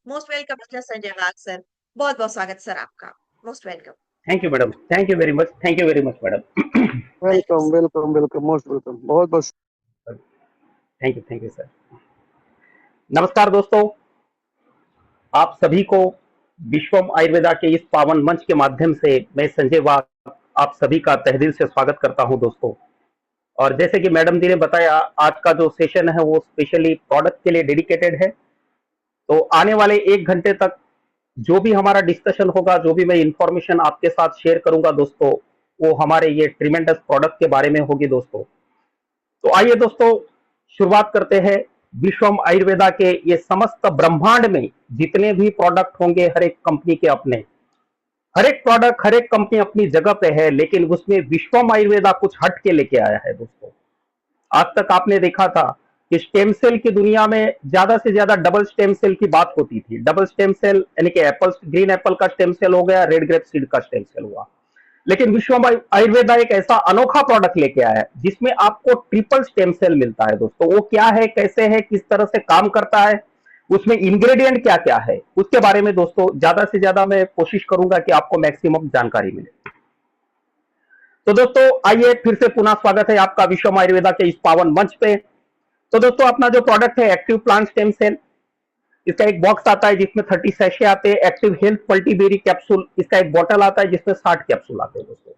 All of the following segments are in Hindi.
मोस्ट वेलकम मिस्टर संजय वाग सर। बहुत बहुत स्वागत सर आपका। Most welcome. Thank you madam, thank you very much, thank you very much madam. Welcome welcome welcome welcome most welcome, बहुत बहुत थैंक यू सर। नमस्कार दोस्तों, आप सभी को विश्वम आयुर्वेदा के इस पावन मंच के माध्यम से मैं संजय वाग आप सभी का तहे दिल से स्वागत करता हूं दोस्तों। और जैसे कि मैडम जी ने बताया, आज का जो सेशन है वो स्पेशली प्रोडक्ट के लिए डेडिकेटेड है। तो आने वाले 1 घंटे तक जो भी हमारा डिस्कशन होगा, जो भी मैं इंफॉर्मेशन आपके साथ शेयर करूंगा दोस्तों, वो हमारे ये ट्रिमेंडस प्रोडक्ट के बारे में होगी दोस्तों। तो आइए दोस्तों, शुरुआत करते हैं। विश्वम आयुर्वेदा के ये समस्त ब्रह्मांड में जितने भी प्रोडक्ट होंगे, हर एक कंपनी के अपने, हर एक प्रोडक्ट, हर एक कंपनी अपनी जगह पे है, लेकिन उसमें विश्वम आयुर्वेदा कुछ हट के लेके आया है दोस्तों। आज तक आपने देखा था कि स्टेम सेल की दुनिया में ज्यादा से ज्यादा डबल स्टेम सेल की बात होती थी। डबल स्टेम सेल यानी कि एप्पल, ग्रीन एप्पल का स्टेम सेल हो गया, रेड ग्रेप सीड का स्टेम सेल हुआ। लेकिन विश्वम आयुर्वेदा एक ऐसा अनोखा प्रोडक्ट लेके आया है जिसमें आपको ट्रिपल स्टेम सेल मिलता है दोस्तों। वो क्या है, कैसे है, किस तरह से काम करता है, उसमें इंग्रेडिएंट क्या क्या है, उसके बारे में दोस्तों ज्यादा से ज्यादा मैं कोशिश करूंगा कि आपको मैक्सिमम जानकारी मिले। तो दोस्तों आइए, फिर से पुनः स्वागत है आपका विश्वम आयुर्वेदा के इस पावन मंच पे। तो दोस्तों अपना जो प्रोडक्ट है एक्टिव प्लांट स्टेम सेल, इसका एक बॉक्स आता है जिसमें 30 सैशे आते हैं। एक्टिव हेल्थ मल्टीबेरी कैप्सूल, इसका एक बॉटल आता है जिसमें 60 कैप्सूल आते हैं दोस्तों।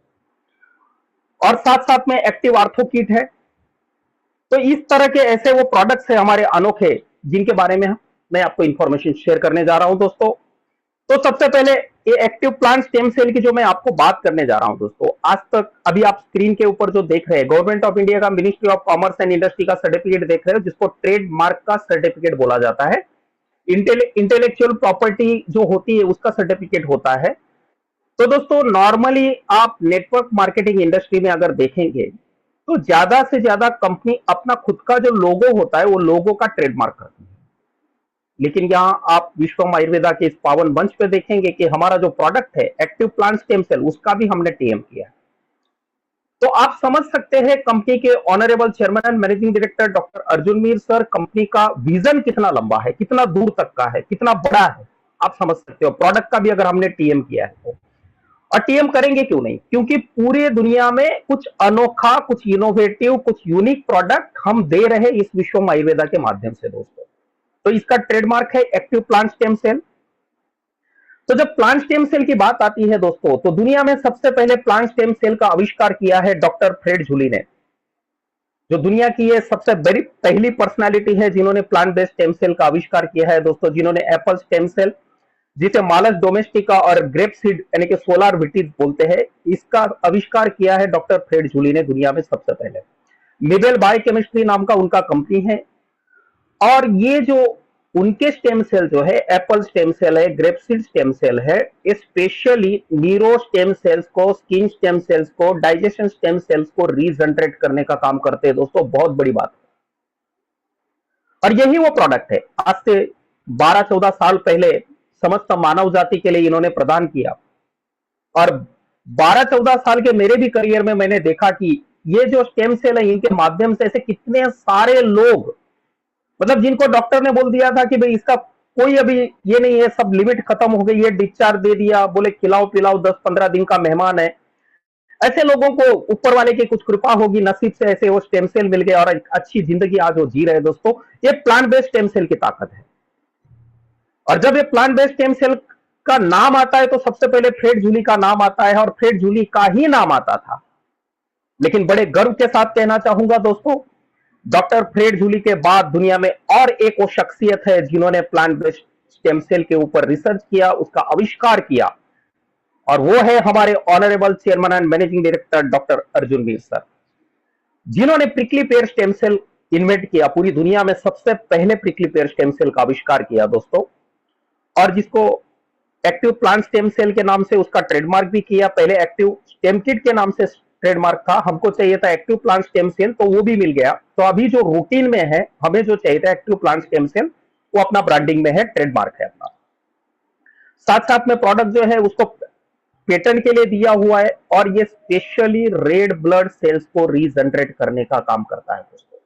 और साथ साथ में एक्टिव आर्थो किट है। तो इस तरह के ऐसे वो प्रोडक्ट्स है हमारे अनोखे, जिनके बारे में मैं आपको इंफॉर्मेशन शेयर करने जा रहा हूं दोस्तों। तो सबसे पहले ये एक्टिव प्लांट स्टेम सेल की जो मैं आपको बात करने जा रहा हूं दोस्तों, आज तक अभी आप स्क्रीन के ऊपर जो देख रहे हैं, गवर्नमेंट ऑफ इंडिया का ministry of commerce and industry का सर्टिफिकेट देख रहे हो, जिसको ट्रेड मार्क का सर्टिफिकेट बोला जाता है। इंटेलेक्चुअल प्रॉपर्टी जो होती है उसका सर्टिफिकेट होता है। तो दोस्तों नॉर्मली आप नेटवर्क मार्केटिंग इंडस्ट्री में अगर देखेंगे तो ज्यादा से ज्यादा कंपनी अपना खुद का जो लोगो होता है वो लोगो का ट्रेडमार्क करती है। लेकिन यहां आप विश्वम आयुर्वेदा के इस पावन मंच पे देखेंगे कि हमारा जो प्रोडक्ट है एक्टिव प्लांट स्टेम सेल, उसका भी हमने टीएम किया है। तो आप समझ सकते हैं कंपनी के honourable chairman and managing director doctor Arjun Mir sir, company का विजन कितना लंबा है, कितना दूर तक का है, कितना बड़ा है, आप समझ सकते हो। प्रोडक्ट का भी अगर हमने टीएम किया है तो, और टीएम करेंगे क्यों नहीं, क्योंकि पूरी दुनिया में कुछ अनोखा, कुछ इनोवेटिव, कुछ यूनिक प्रोडक्ट हम दे रहे इस विश्वम आयुर्वेदा के माध्यम से दोस्तों। तो इसका ट्रेडमार्क है एक्टिव प्लांट स्टेम सेल। तो जब प्लांट स्टेम सेल की बात आती है दोस्तों, तो दुनिया में सबसे पहले प्लांट स्टेम सेल का आविष्कार किया है डॉक्टर फ्रेड झुली ने, जो दुनिया की ये सबसे बड़ी पहली पर्सनालिटी है जिन्होंने प्लांट बेस्ड स्टेम सेल का आविष्कार किया है दोस्तों। जिन्होंने एप्पल स्टेम सेल, जिसे मालस डोमेस्टिका और ग्रेप सीड यानी कि सोलार विटीज बोलते हैं, इसका आविष्कार किया है डॉक्टर फ्रेड झुली ने दुनिया में सबसे पहले। निबेल बायोकेमिस्ट्री नाम का उनका कंपनी है। और ये जो उनके स्टेम सेल जो है, एप्पल स्टेम सेल है, ग्रेपसीड स्टेम सेल है, स्पेशली न्यूरो स्टेम सेल्स को, स्किन स्टेम सेल्स को, डाइजेशन स्टेम सेल्स को रीजनरेट करने का काम करते हैं दोस्तों। बहुत बड़ी बात है। और यही वो प्रोडक्ट है आज से 12-14 साल पहले समस्त मानव जाति के लिए इन्होंने प्रदान किया। और 12-14 साल के मेरे भी करियर में मैंने देखा कि ये जो स्टेम सेल है, इनके माध्यम से ऐसे कितने सारे लोग, मतलब जिनको डॉक्टर ने बोल दिया था कि भाई इसका कोई अभी ये नहीं है, सब लिमिट खत्म हो गई है, डिस्चार्ज दे दिया, बोले खिलाओ पिलाओ, 10-15 दिन का मेहमान है, ऐसे लोगों को ऊपर वाले की कुछ कृपा होगी, नसीब से ऐसे वो स्टेम सेल मिल गए और एक अच्छी जिंदगी आज वो जी रहे दोस्तों। ये प्लांट बेस्ड स्टेम सेल की ताकत है। और जब ये प्लांट बेस्ड स्टेम सेल का नाम आता है तो सबसे पहले फ्रेड झुली का नाम आता है, और फ्रेड झुली का ही नाम आता था। लेकिन बड़े गर्व के साथ कहना चाहूंगा दोस्तों, डॉक्टर फ्रेड झुली के बाद दुनिया में और एक वो शख्सियत है जिन्होंने प्लांट बेस्ड स्टेम सेल के ऊपर रिसर्च किया, उसका आविष्कार किया, और वो है हमारे honourable chairman and managing director doctor Arjun Mir sir, जिन्होंने prickly pear stem cell invent किया, पूरी दुनिया में सबसे पहले प्रिकली पेयर स्टेम सेल का आविष्कार किया दोस्तों। और जिसको एक्टिव प्लांट स्टेम सेल के नाम से उसका ट्रेडमार्क भी किया। पहले एक्टिव स्टेम किट के नाम से ट्रेडमार्क था, हमको चाहिए था एक्टिव प्लांट स्टेम सेल, तो वो भी मिल गया। तो अभी जो रूटीन में है, हमें जो चाहिए था एक्टिव प्लांट स्टेम सेल, वो अपना ब्रांडिंग में है, ट्रेडमार्क है अपना। साथ साथ में प्रोडक्ट जो है उसको पेटेंट के लिए दिया हुआ है, और ये स्पेशली रेड ब्लड सेल्स को रीजनरेट करने का काम करता है दोस्तों।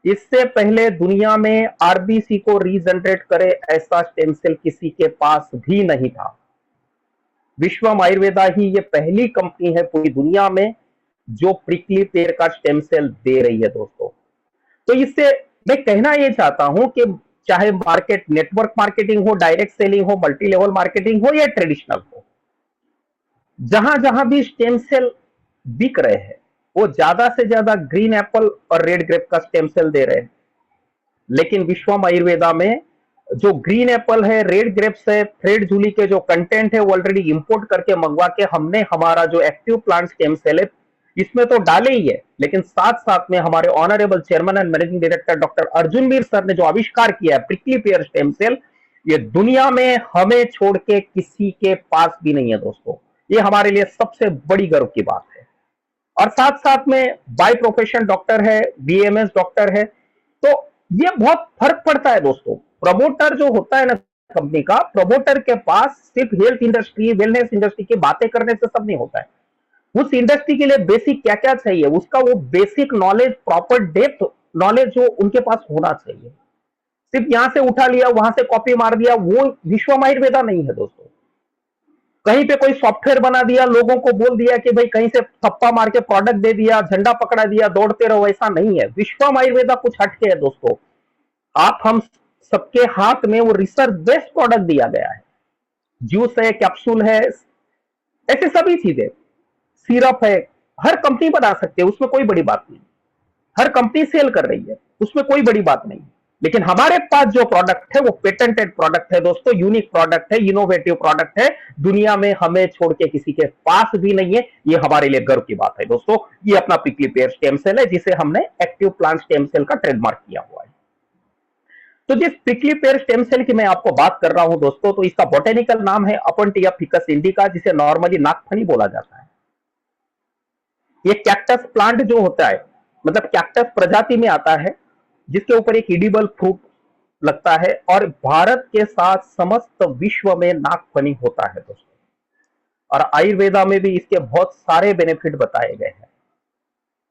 इससे पहले दुनिया में आरबीसी को रीजनरेट करे ऐसा स्टेम सेल किसी के पास भी नहीं था। विश्वम आयुर्वेदा ही ये पहली कंपनी है पूरी दुनिया में जो प्रिकली पेयर का स्टेम सेल दे रही है दोस्तों। तो इससे मैं कहना ये चाहता हूं कि चाहे मार्केट नेटवर्क मार्केटिंग हो, डायरेक्ट सेलिंग हो, मल्टी लेवल मार्केटिंग हो या ट्रेडिशनल हो, जहां जहां भी स्टेम सेल बिक रहे हैं वो ज्यादा से ज्यादा ग्रीन एप्पल और रेड ग्रेप का स्टेम सेल दे रहे हैं। लेकिन विश्वम आयुर्वेदा में जो ग्रीन एप्पल है, रेड ग्रेप्स है, थ्रेड जूली के जो कंटेंट है वो ऑलरेडी इंपोर्ट करके मंगवा के हमने हमारा जो एक्टिव प्लांट स्टेम सेल है इसमें तो डाले ही है, लेकिन साथ साथ में हमारे honourable chairman and managing director doctor Arjun Mir sir ने जो आविष्कार किया है प्रिकली पेयर स्टेम सेल, ये दुनिया में हमें छोड़ के किसी के पास भी नहीं है दोस्तों। ये हमारे लिए सबसे बड़ी गर्व की बात है। और साथ साथ में बाय प्रोफेशन डॉक्टर है, बीएमएस डॉक्टर है, तो ये बहुत फर्क पड़ता है दोस्तों। प्रमोटर जो होता है ना कंपनी का, प्रमोटर के पास सिर्फ हेल्थ इंडस्ट्री, वेलनेस इंडस्ट्री की बातें करने से सब नहीं होता है। उस इंडस्ट्री के लिए बेसिक क्या क्या चाहिए, उसका वो basic knowledge, proper depth knowledge जो उनके पास होना चाहिए। सिर्फ यहां से उठा लिया, वहां से कॉपी मार दिया, वो विश्वम आयुर्वेदा नहीं है दोस्तों। कहीं पे कोई सॉफ्टवेयर बना दिया, लोगों को बोल दिया कि भाई कहीं से थप्पा मार के प्रोडक्ट दे दिया, झंडा पकड़ा दिया, दौड़ते रहो, ऐसा नहीं है। विश्वम आयुर्वेदा कुछ हटके है दोस्तों। आप हम सबके हाथ में वो रिसर्च बेस्ड प्रोडक्ट दिया गया है। जूस है, कैप्सूल है, ऐसे सभी चीजें, सिरप है, हर कंपनी बना सकते है, उसमें कोई बड़ी बात नहीं। हर कंपनी सेल कर रही है, उसमें कोई बड़ी बात नहीं। लेकिन हमारे पास जो प्रोडक्ट है वो पेटेंटेड प्रोडक्ट है दोस्तों, यूनिक प्रोडक्ट है, इनोवेटिव प्रोडक्ट है, दुनिया में हमें छोड़ के किसी के पास भी नहीं है। ये हमारे लिए गर्व की बात है दोस्तों। ये अपना प्रिकली पेयर स्टेम सेल है जिसे हमने एक्टिव प्लांट स्टेम सेल का ट्रेडमार्क किया हुआ है। तो जिस प्रिकली पेयर स्टेम सेल की मैं आपको बात कर रहा हूं दोस्तों, तो इसका बोटेनिकल नाम है अपंटिया फिकस इंडिका, जिसे नॉर्मली नागफनी बोला जाता है। ये कैक्टस प्लांट जो होता है, मतलब कैक्टस प्रजाति में आता है, जिसके ऊपर एक एडिबल फ्रूट लगता है, और भारत के साथ समस्त विश्व में नागफनी होता है दोस्तों। और आयुर्वेदा में भी इसके बहुत सारे बेनिफिट बताए गए हैं।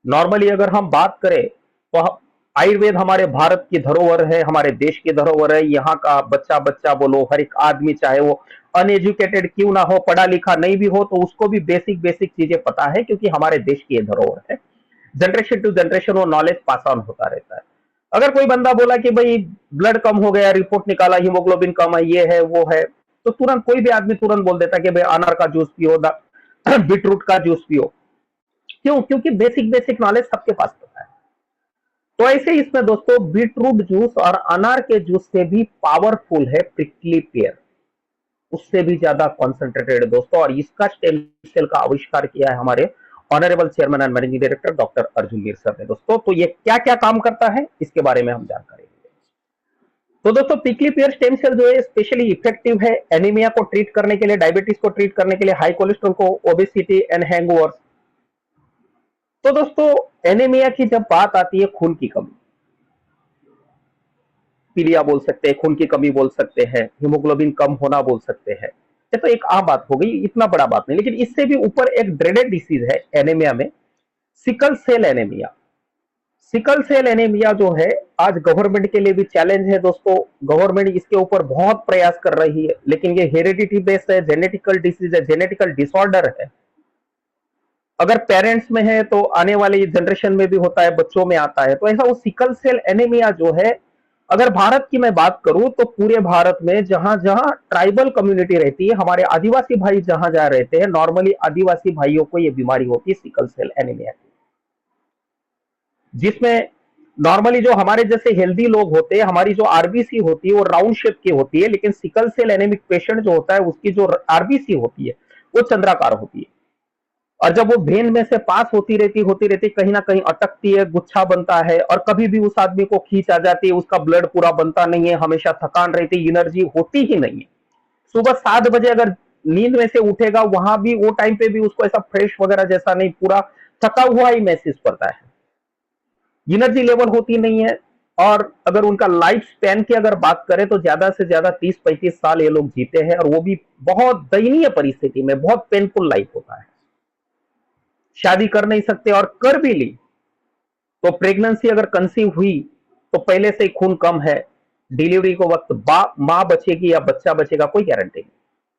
नॉर्मली अगर हम बात करें तो आयुर्वेद हमारे भारत की धरोहर है, हमारे देश की धरोहर है। यहाँ का बच्चा बच्चा बोलो, हर एक आदमी, चाहे वो अनएजुकेटेड क्यों ना हो, पढ़ा लिखा नहीं भी हो, तो उसको भी बेसिक बेसिक चीजें पता है, क्योंकि हमारे देश की ये धरोहर है। जनरेशन टू जनरेशन वो नॉलेज पास ऑन होता रहता है। अगर कोई बंदा बोला कि भाई ब्लड कम हो गया, रिपोर्ट निकाला, हीमोग्लोबिन कम है, ये है वो है, तो तुरंत कोई भी आदमी तुरंत बोल देता है कि भाई अनार का जूस पियो, बीटरूट का जूस पियो। क्यों? क्योंकि बेसिक बेसिक नॉलेज सबके पास होता है। तो ऐसे इसमें दोस्तों बीटरूट जूस और अनार के जूस से भी पावरफुल है प्रिकली पेयर, उससे भी ज्यादा कॉन्सेंट्रेटेड दोस्तों। और इसका स्टेम सेल का आविष्कार किया है हमारे honourable chairman and managing director doctor Arjun Mir sir ने दोस्तों। तो ये क्या क्या काम करता है इसके बारे में हम जानकारी लेंगे। तो दोस्तों प्रिकली पेयर स्टेम सेल जो है स्पेशली इफेक्टिव है एनीमिया को ट्रीट करने के लिए, डायबिटीज को ट्रीट करने के लिए, हाई कोलेस्ट्रॉल को, ओबेसिटी एंड हैंगओवर्स। तो दोस्तों एनीमिया की जब बात आती है, खून की कमी, पीलिया बोल सकते हैं, खून की कमी बोल सकते हैं, हीमोग्लोबिन कम होना बोल सकते हैं, ये तो एक आम बात हो गई, इतना बड़ा बात नहीं। लेकिन इससे भी ऊपर एक ड्रेडेड डिसीज है एनीमिया में, sickle cell anaemia. Sickle cell anaemia जो है आज गवर्नमेंट के लिए भी चैलेंज है दोस्तों। गवर्नमेंट इसके ऊपर बहुत प्रयास कर रही है, लेकिन ये हेरिडिटी बेस्ड है, जेनेटिकल डिसीज है, जेनेटिकल डिसऑर्डर है। अगर पेरेंट्स में है तो आने वाली जनरेशन में भी होता है, बच्चों में आता है। तो ऐसा वो सिकल सेल एनीमिया जो है, अगर भारत की मैं बात करूं तो पूरे भारत में जहां जहां ट्राइबल कम्युनिटी रहती है, हमारे आदिवासी भाई जहां जहां रहते हैं, नॉर्मली आदिवासी भाइयों को यह बीमारी होती है सिकल सेल एनीमिया की, जिसमें नॉर्मली जो हमारे जैसे हेल्दी लोग होते हैं, हमारी जो आरबीसी होती है वो राउंड शेप की होती है, लेकिन सिकल सेल एनीमिक पेशेंट जो होता है उसकी जो आरबीसी होती है वो चंद्राकार होती है। और जब वो वेन में से पास होती रहती कहीं ना कहीं अटकती है, गुच्छा बनता है, और कभी भी उस आदमी को खींच आ जाती है, उसका ब्लड पूरा बनता नहीं है, हमेशा थकान रहती है, एनर्जी होती ही नहीं है। सुबह 7 बजे अगर नींद में से उठेगा, वहां भी वो टाइम पे भी उसको ऐसा फ्रेश वगैरह जैसा नहीं, पूरा थका हुआ ही महसूस करता है, एनर्जी लेवल होती नहीं है। और अगर उनका लाइफ स्पैन की अगर बात करें तो ज्यादा से ज्यादा 30-35 साल ये लोग जीते हैं, और वो भी बहुत दयनीय परिस्थिति में, बहुत पेनफुल लाइफ होता है। शादी कर नहीं सकते, और कर भी ली तो प्रेगनेंसी अगर कंसीव हुई तो पहले से ही खून कम है, डिलीवरी को वक्त माँ बचेगी या बच्चा बचेगा कोई गारंटी नहीं।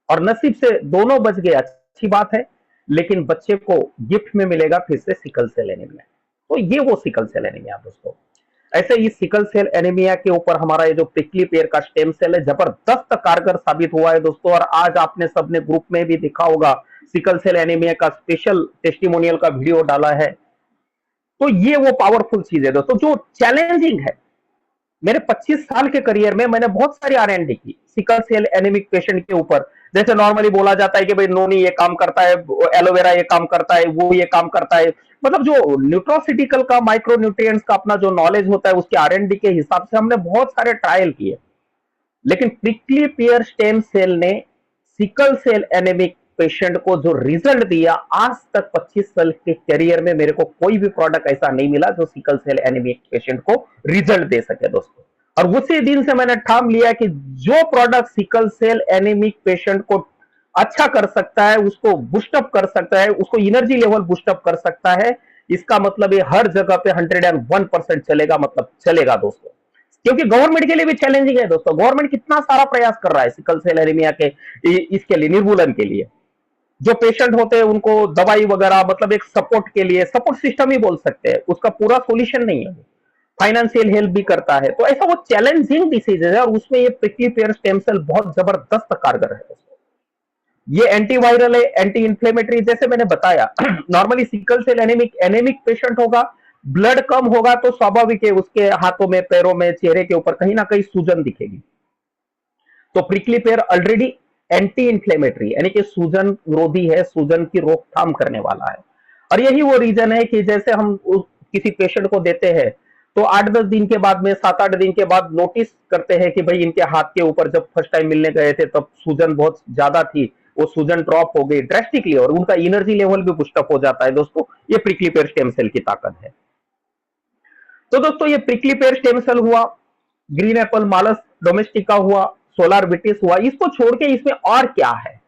और नसीब से दोनों बच गए, अच्छी बात है, लेकिन बच्चे को गिफ्ट में मिलेगा फिर से सिकल सेल एनीमिया। तो ये वो सिकल सेल एनीमिया दोस्तों। ऐसे ही सिकल सेल एनीमिया के ऊपर हमारा ये जो प्रिकली पेयर का स्टेम सेल है जबरदस्त कारगर साबित हुआ है दोस्तों। और आज आपने सबने ग्रुप में भी देखा होगा, सिकल सेल एनीमिया का स्पेशल टेस्टिमोनियल का वीडियो डाला है। तो ये वो पावरफुल चीज है दोस्तों जो चैलेंजिंग है। मेरे 25 साल के करियर में मैंने बहुत सारी R&D की सिकल सेल एनीमिक पेशेंट के ऊपर। जैसे नॉर्मली बोला जाता है कि भाई नोनी ये काम करता है, एलोवेरा ये काम करता है, वो ये काम करता है, मतलब जो न्यूट्रोसिटिकल का, माइक्रो न्यूट्रिएंट्स का अपना जो नॉलेज होता है उसके R&D के हिसाब से हमने बहुत सारे ट्रायल किए। लेकिन प्रिकली पेयर स्टेम सेल ने सिकल सेल एनीमिक पेशेंट को जो रिजल्ट दिया, आज तक 25 साल के करियर में मेरे को कोई भी प्रोडक्ट ऐसा नहीं मिला जो सिकल सेल एनीमिक पेशेंट को रिजल्ट दे सके दोस्तों। और उसी दिन से मैंने ठान लिया कि जो product sickle cell anaemic patient को अच्छा कर सकता है, उसको बूस्टअप कर सकता है, उसको एनर्जी लेवल बूस्टअप कर सकता है, इसका मतलब ये हर जगह पे 101% चलेगा, मतलब चलेगा दोस्तों। क्योंकि गवर्नमेंट के लिए भी चैलेंजिंग है दोस्तों। गवर्नमेंट कितना सारा प्रयास कर रहा है सिकल सेल एनीमिया के इसके लिए, निर्मूलन के लिए। जो पेशेंट होते हैं उनको दवाई वगैरह, मतलब एक सपोर्ट के लिए, सपोर्ट सिस्टम ही बोल सकते हैं, उसका पूरा सॉल्यूशन नहीं है, फाइनेंशियल हेल्प भी करता है। तो ऐसा वो चैलेंजिंग डिसीज है और उसमें ये प्रिकली पेयर स्टेम सेल बहुत जबरदस्त कारगर है। ये एंटीवायरल है, एंटी इंफ्लेमेटरी, जैसे मैंने बताया। Normally sickle cell anaemic patient होगा, ब्लड कम होगा तो स्वाभाविक है उसके हाथों में, पैरों में, चेहरे के ऊपर कहीं ना कहीं सूजन दिखेगी। तो prickly pair already anti inflammatory यानी कि सूजन विरोधी है, सूजन की रोकथाम करने वाला है। और यही वो रीजन है कि जैसे हम किसी पेशेंट को देते हैं तो 8-10 दिन के बाद में, 7-8 दिन के बाद नोटिस करते हैं कि भाई इनके हाथ के ऊपर जब फर्स्ट टाइम मिलने गए थे तब सूजन बहुत ज्यादा थी, वो सूजन ड्रॉप हो गई ड्रेस्टिकली और उनका एनर्जी लेवल भी बूस्टअप हो जाता है दोस्तों। ये प्रिकली पेयर स्टेम सेल की ताकत है। तो दोस्तों ये प्रिकली पेयर स्टेम सेल हुआ, ग्रीन एप्पल मालस डोमेस्टिका हुआ, सोलार विटिस हुआ, इसको छोड़ के इसमें और क्या है?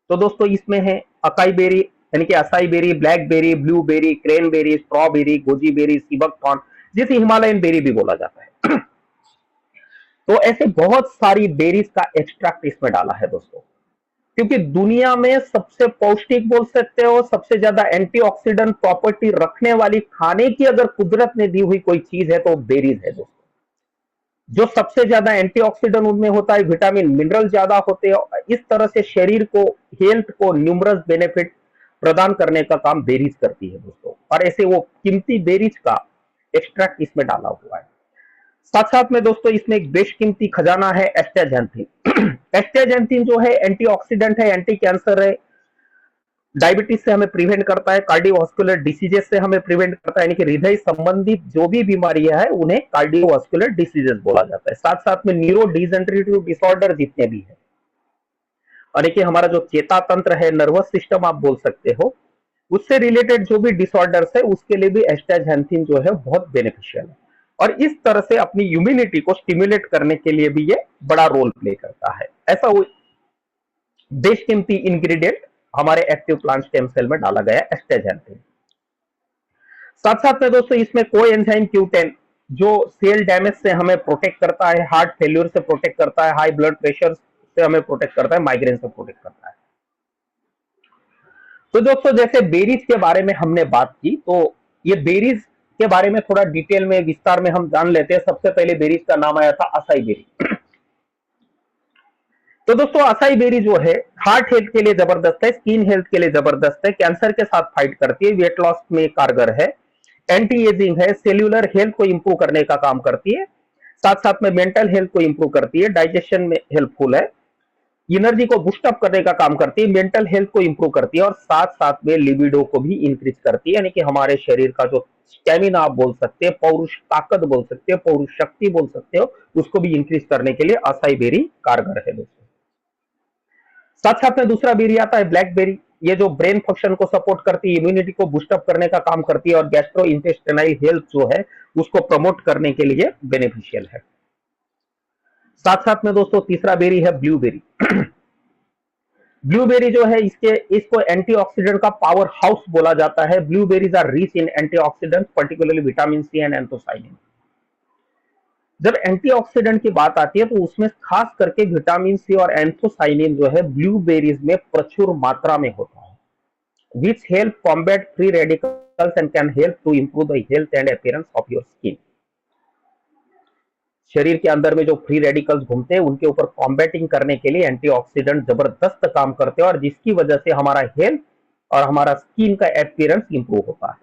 तो दोस्तों इसमें है अकाई बेरी यानी कि acai berry, black berry, blue berry, cran berry, strawberry, goji berry, seabuckthorn, जिसे हिमालयन बेरी भी बोला जाता है। तो ऐसे बहुत सारी बेरीज का एक्सट्रैक्ट इसमें डाला है दोस्तों, क्योंकि दुनिया में सबसे पौष्टिक बोल सकते हो, सबसे ज्यादा एंटीऑक्सीडेंट प्रॉपर्टी रखने वाली खाने की अगर कुदरत ने दी हुई कोई चीज है तो बेरीज है दोस्तों। जो सबसे ज्यादा एंटीऑक्सीडेंट उनमें होता है, विटामिन मिनरल ज्यादा होते हैं, इस तरह से शरीर को, हेल्थ को न्यूमरस बेनिफिट प्रदान करने का काम बेरीज करती है दोस्तों। और ऐसे वो कीमती बेरीज का एक्सट्रैक्ट इसमें डाला हुआ है। साथ साथ में दोस्तों इसमें एक बेशकीमती खजाना है एस्टाजेंथिन। एस्टाजेंथिन जो है एंटीऑक्सीडेंट है, एंटी कैंसर है, डायबिटीज से हमें प्रिवेंट करता है, कार्डियोवास्कुलर डिसीजेस से हमें प्रिवेंट करता है, यानी कि हृदय संबंधित जो भी बीमारियां है उन्हें कार्डियोवास्कुलर डिसीजेस बोला जाता है। साथ साथ में न्यूरो डिजेनरेटिव डिसऑर्डर जितने भी है, और एक हमारा जो चेता तंत्र है, नर्वस सिस्टम आप बोल सकते हो, उससे रिलेटेड जो भी डिसऑर्डर्स है उसके लिए भी एस्टाजेंथिन जो है बहुत बेनिफिशियल है। और इस तरह से अपनी इम्यूनिटी को स्टिमुलेट करने के लिए भी ये बड़ा रोल प्ले करता है। ऐसा वो बेशकीमती इंग्रेडिएंट हमारे एक्टिव प्लांट स्टेम सेल में डाला गया एस्टाजेंथिन। साथ साथ में दोस्तों इसमें कोएंजाइम Q10 जो सेल डैमेज से हमें प्रोटेक्ट करता है, हार्ट फेल्यूर से प्रोटेक्ट करता है, हाई ब्लड प्रेशर से हमें प्रोटेक्ट करता है, माइग्रेन से प्रोटेक्ट करता है। तो दोस्तों जैसे बेरीज के बारे में हमने बात की, तो ये बेरीज के बारे में थोड़ा डिटेल में, विस्तार में हम जान लेते हैं। सबसे पहले बेरीज का नाम आया था असाई बेरी। तो दोस्तों असाई बेरी जो है हार्ट हेल्थ के लिए जबरदस्त है, स्किन हेल्थ के लिए जबरदस्त है, कैंसर के साथ फाइट करती है, वेट लॉस में कारगर है, एंटी एजिंग है, सेल्यूलर हेल्थ को इंप्रूव करने का काम करती है, साथ साथ में मेंटल हेल्थ को इंप्रूव करती है, डाइजेशन में हेल्पफुल है, एनर्जी को बूस्टअप करने का काम करती है, मेंटल हेल्थ को इंप्रूव करती है और साथ साथ में लिबिडो को भी इंक्रीज करती है, यानी कि हमारे शरीर का जो स्टेमिना आप बोल सकते हैं, पौरुष ताकत बोल सकते हो, पौरुष शक्ति बोल सकते हो, उसको भी इंक्रीज करने के लिए असाई बेरी कारगर है दोस्तों। साथ साथ में दूसरा बेरी आता है ब्लैक बेरी। ये जो ब्रेन फंक्शन को सपोर्ट करती है, इम्यूनिटी को बूस्टअप करने का काम करती है और गैस्ट्रो इंटेस्टाइनल हेल्थ जो है उसको प्रमोट करने के लिए बेनिफिशियल है। साथ साथ में दोस्तों तीसरा बेरी है ब्लूबेरी। ब्लूबेरी जो है इसको एंटीऑक्सीडेंट का पावर हाउस बोला जाता है। Blueberries are rich in antioxidants, particularly vitamin C and anthocyanin. जब एंटीऑक्सीडेंट की बात आती है तो उसमें खास करके विटामिन सी और एंथोसाइनिन जो है ब्लूबेरीज में प्रचुर मात्रा में होता है, which help combat free radicals and can help to improve the health and appearance of your skin. शरीर के अंदर में जो फ्री रेडिकल्स घूमते हैं उनके ऊपर कॉम्बैटिंग करने के लिए एंटीऑक्सीडेंट जबरदस्त काम करते हैं और जिसकी वजह से हमारा हेल्थ और हमारा स्किन का अपीयरेंस इंप्रूव होता है।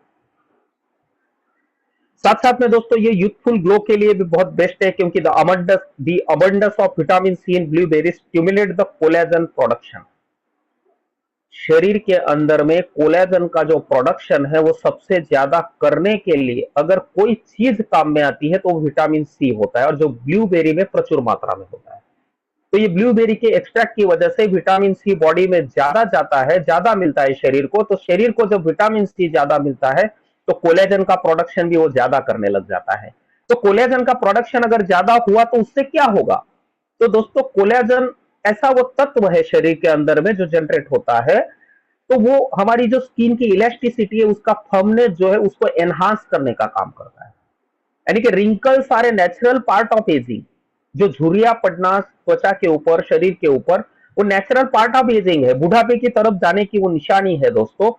साथ साथ में दोस्तों ये यूथफुल ग्लो के लिए भी बहुत बेस्ट है, क्योंकि the abundance of vitamin C in blueberry stimulate the collagen production. शरीर के अंदर में कोलेजन का जो प्रोडक्शन है वो सबसे ज्यादा करने के लिए अगर कोई चीज काम में आती है तो वो विटामिन सी होता है, और जो ब्लूबेरी में प्रचुर मात्रा में होता है। तो ये ब्लूबेरी के एक्सट्रैक्ट की वजह से विटामिन सी बॉडी में ज्यादा जाता है, ज्यादा मिलता है शरीर को। तो शरीर को जब विटामिन सी ज्यादा मिलता है तो कोलेजन का प्रोडक्शन भी वो ज्यादा करने लग जाता है। तो कोलेजन का प्रोडक्शन अगर ज्यादा हुआ तो उससे क्या होगा? तो दोस्तों कोलेजन ऐसा वो तत्व है शरीर के अंदर में जो जनरेट होता है, तो वो हमारी जो स्किन की इलास्टिसिटी है उसका फर्मनेस जो है उसको एनहांस करने का काम करता है। यानी कि wrinkles are a natural part of ageing. जो झुर्रिया पड़ना त्वचा के ऊपर, शरीर के ऊपर, वो नेचुरल पार्ट ऑफ एजिंग है, बुढ़ापे की तरफ जाने की वो निशानी है दोस्तों।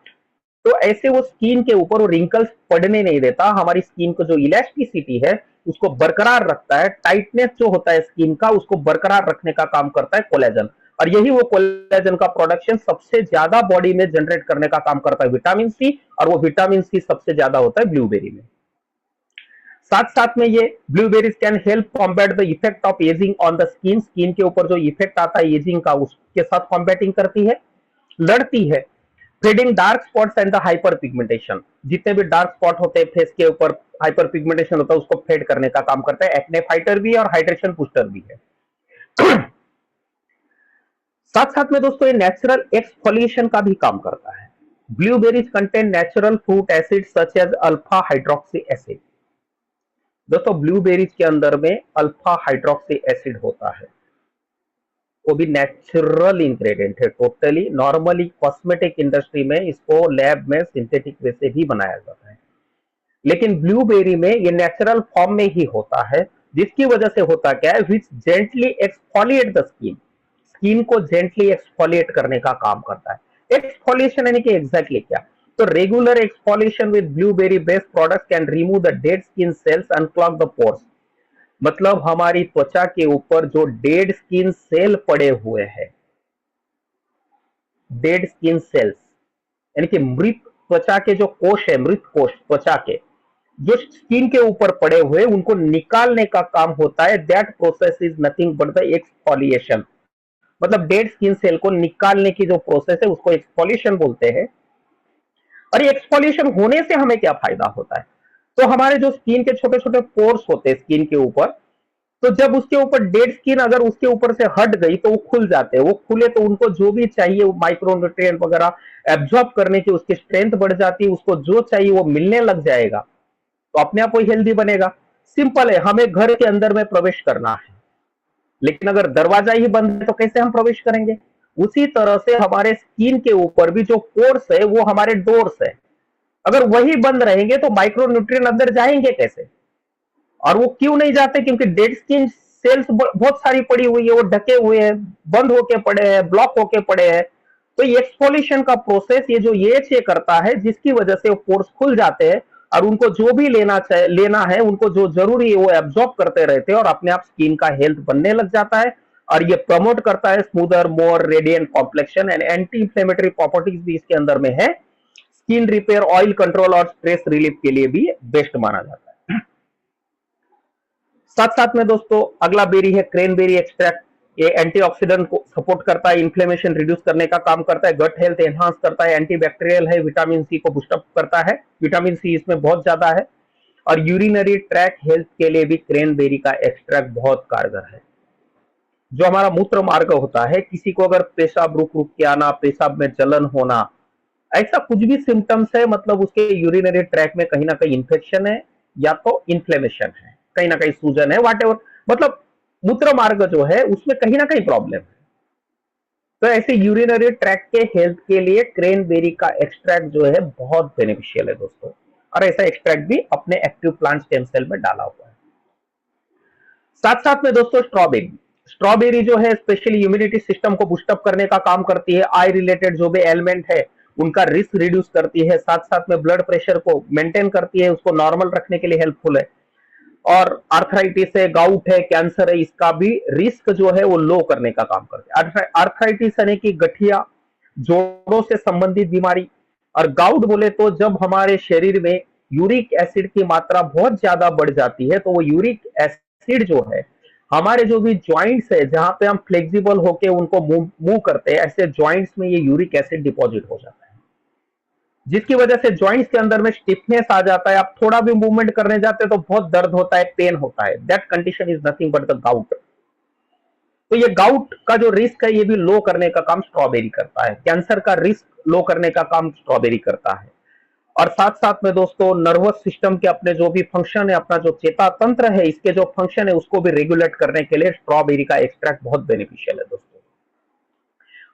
तो ऐसे वो स्किन के ऊपर वो रिंकल्स पड़ने नहीं देता, हमारी स्किन को जो इलास्टिसिटी है उसको बरकरार रखता है। टाइटनेस जो होता है स्किन का उसको बरकरार रखने का काम करता है कोलेजन, और यही वो कोलेजन का प्रोडक्शन सबसे ज्यादा बॉडी में जनरेट करने का काम करता है विटामिन सी, और वो विटामिन सी सबसे ज्यादा होता है ब्लूबेरी में। साथ साथ में ये blueberries can help combat the effect of ageing on the skin. Skin के ऊपर जो इफेक्ट आता है एजिंग का उसके साथ कॉम्बैटिंग करती है, लड़ती है। Fading dark spots and the hyper pigmentation, जितने भी डार्क स्पॉट होते हैं फेस के ऊपर, हाइपर पिगमेंटेशन होता है, उसको फेड करने का काम करता है। एक्ने फाइटर भी है और हाइड्रेशन बूस्टर भी है। साथ साथ में दोस्तों ये नेचुरल एक्सफोलिएशन का भी काम करता है। Blueberries contain natural fruit acid such as alpha hydroxy acid. दोस्तों ब्लूबेरीज के अंदर में अल्फा हाइड्रोक्सी एसिड होता है, वो भी नेचुरल इंग्रेडिएंट है टोटली। नॉर्मली कॉस्मेटिक इंडस्ट्री में इसको लैब में सिंथेटिक वे से भी बनाया जाता है, लेकिन ब्लूबेरी में ये नेचुरल फॉर्म में ही होता है। जिसकी वजह से होता क्या है, which gently exfoliate the skin, skin को जेंटली एक्सफोलिएट करने का काम करता है। एक्सफोलिएशन यानी कि एग्जैक्टली क्या? तो regular exfoliation with blueberry based products can remove the dead skin cells, unclog the pores. मतलब हमारी त्वचा के ऊपर जो डेड स्किन सेल पड़े हुए हैं, डेड स्किन सेल्स यानी कि मृत त्वचा के जो कोश है, मृत कोश त्वचा के जो स्किन के ऊपर पड़े हुए, उनको निकालने का काम होता है। That process is nothing but the exfoliation. मतलब डेड स्किन सेल को निकालने की जो प्रोसेस है उसको एक्सफोलिएशन बोलते हैं। और ये एक्सफोलिएशन होने से हमें क्या फायदा होता है? तो हमारे जो स्किन के छोटे छोटे पोर्स होते हैं स्किन के ऊपर, तो जब उसके ऊपर डेड स्किन अगर उसके ऊपर से हट गई तो वो खुल जाते हैं। वो खुले तो उनको जो भी चाहिए वो माइक्रोन्यूट्रिएंट वगैरह एब्जॉर्ब करने की उसकी स्ट्रेंथ बढ़ जाती है, उसको जो चाहिए वो मिलने लग जाएगा, तो अपने आप वो हेल्दी बनेगा। सिंपल है, हमें घर के अंदर में प्रवेश करना है, लेकिन अगर दरवाजा ही बंद है तो कैसे हम प्रवेश करेंगे? उसी तरह से हमारे स्किन के ऊपर भी जो पोर्स है वो हमारे डोर्स है, अगर वही बंद रहेंगे तो माइक्रोन्यूट्रिएंट अंदर जाएंगे कैसे? और वो क्यों नहीं जाते? क्योंकि डेड स्किन सेल्स बहुत सारी पड़ी हुई है, वो ढके हुए हैं, बंद होके पड़े हैं, ब्लॉक होके पड़े हैं। तो ये एक्सफोलिएशन का प्रोसेस ये जो ये करता है, जिसकी वजह से वो पोर्स खुल जाते हैं और उनको जो भी लेना है, उनको जो जरूरी है वो एब्जॉर्ब करते रहते हैं और अपने आप स्किन का हेल्थ बनने लग जाता है। और ये प्रमोट करता है smoother, more radiant complexion and anti inflammatory properties भी इसके अंदर में है। स्किन रिपेयर, ऑयल कंट्रोल और स्ट्रेस रिलीफ के लिए भी बेस्ट माना जाता है। साथ साथ में दोस्तों अगला बेरी है क्रेनबेरी एक्सट्रैक्ट। ये एंटीऑक्सीडेंट को सपोर्ट करता है, इन्फ्लेमेशन रिड्यूस करने का काम करता है, गट हेल्थ एनहांस करता है, एंटीबैक्टीरियल है, विटामिन सी को बूस्टअप करता है, विटामिन सी इसमें बहुत ज्यादा है। और यूरिनरी ट्रैक हेल्थ के लिए भी क्रेनबेरी का एक्सट्रैक्ट बहुत कारगर है। जो हमारा मूत्र मार्ग होता है, किसी को अगर पेशाब रुक रुक के आना, पेशाब में जलन होना, ऐसा कुछ भी सिम्टम्स है, मतलब उसके यूरिनरी ट्रैक में कहीं ना कहीं इन्फेक्शन है या तो इन्फ्लेमेशन है, कहीं ना कहीं सूजन है, व्हाटएवर, मतलब मूत्र मार्ग जो है उसमें कहीं ना कहीं प्रॉब्लम है। तो ऐसे यूरिनरी ट्रैक के हेल्थ के लिए क्रेनबेरी का एक्सट्रैक्ट जो है बहुत बेनिफिशियल है दोस्तों। और ऐसा एक्सट्रैक्ट भी अपने एक्टिव प्लांट स्टेम सेल में डाला हुआ है। साथ साथ में दोस्तों स्ट्रॉबेरी, स्ट्रॉबेरी जो है स्पेशली इम्यूनिटी सिस्टम को बूस्टअप करने का काम करती है, आई रिलेटेड जो भी एलिमेंट है उनका रिस्क रिड्यूस करती है, साथ साथ में ब्लड प्रेशर को मेंटेन करती है, उसको नॉर्मल रखने के लिए हेल्पफुल है। और आर्थराइटिस है, गाउट है, कैंसर है, इसका भी रिस्क जो है वो लो करने का काम करते हैं। आर्थराइटिस यानी कि गठिया, जोड़ों से संबंधित बीमारी, और गाउट बोले तो जब हमारे शरीर में यूरिक एसिड की मात्रा बहुत ज्यादा बढ़ जाती है तो वो यूरिक एसिड जो है हमारे जो भी जॉइंट्स है जहां पे हम फ्लेक्सिबल होके उनको मूव करते हैं, ऐसे जॉइंट्स में ये यूरिक एसिड डिपॉजिट हो जाता है, जिसकी वजह से जॉइंट्स के अंदर में स्टिफनेस आ जाता है। आप थोड़ा भी मूवमेंट करने जाते हैं तो बहुत दर्द होता है, पेन होता है। That condition is nothing but the gout. तो ये गाउट का जो रिस्क है ये भी लो करने का काम स्ट्रॉबेरी करता है, कैंसर का रिस्क लो करने का काम स्ट्रॉबेरी करता है। और साथ साथ में दोस्तों नर्वस सिस्टम के अपने जो भी फंक्शन है, अपना जो चेता तंत्र है, इसके जो फंक्शन है उसको भी रेगुलेट करने के लिए स्ट्रॉबेरी का एक्सट्रैक्ट बहुत बेनिफिशियल है दोस्तों।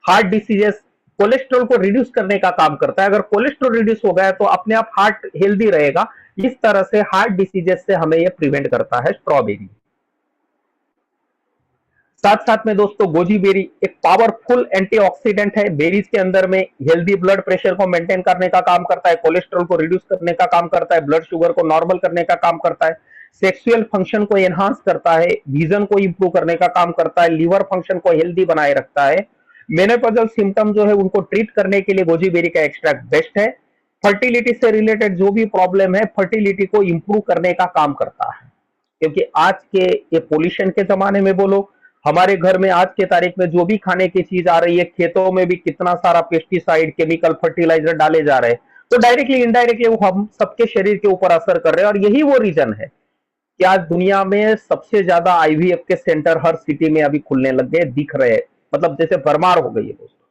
हार्ट डिसीजेस, कोलेस्ट्रॉल को रिड्यूस करने का काम करता है। अगर कोलेस्ट्रॉल रिड्यूस हो गया तो अपने आप हार्ट हेल्दी रहेगा। इस तरह से हार्ट डिसीजेस से हमें यह प्रिवेंट करता है स्ट्रॉबेरी। साथ साथ में दोस्तों गोजी बेरी एक पावरफुल एंटीऑक्सीडेंट है। बेरीज के अंदर में हेल्दी ब्लड प्रेशर को मेंटेन करने का काम करता है, कोलेस्ट्रॉल को रिड्यूस करने का काम करता है, ब्लड शुगर को नॉर्मल करने का काम करता है, सेक्सुअल फंक्शन को एनहांस करता है, विजन को इंप्रूव करने का काम करता है, लिवर फंक्शन को हेल्दी बनाए रखता है। मेनोपॉजल सिम्टम जो है उनको ट्रीट करने के लिए गोजी बेरी का एक्सट्रैक्ट बेस्ट है। फर्टिलिटी से रिलेटेड जो भी प्रॉब्लम है, फर्टिलिटी को इंप्रूव करने का काम करता है। क्योंकि आज के ये पोल्यूशन के जमाने में बोलो, हमारे घर में आज के तारीख में जो भी खाने की चीज आ रही है, खेतों में भी कितना सारा पेस्टिसाइड, केमिकल, फर्टिलाइजर डाले जा रहे हैं, तो डायरेक्टली इनडायरेक्टली वो हम सबके शरीर के ऊपर असर कर रहे हैं। और यही वो रीजन है कि आज दुनिया में सबसे ज्यादा आईवीएफ के सेंटर हर सिटी में अभी खुलने लग गए, दिख रहे हैं, मतलब जैसे भरमार हो गई है दोस्तों,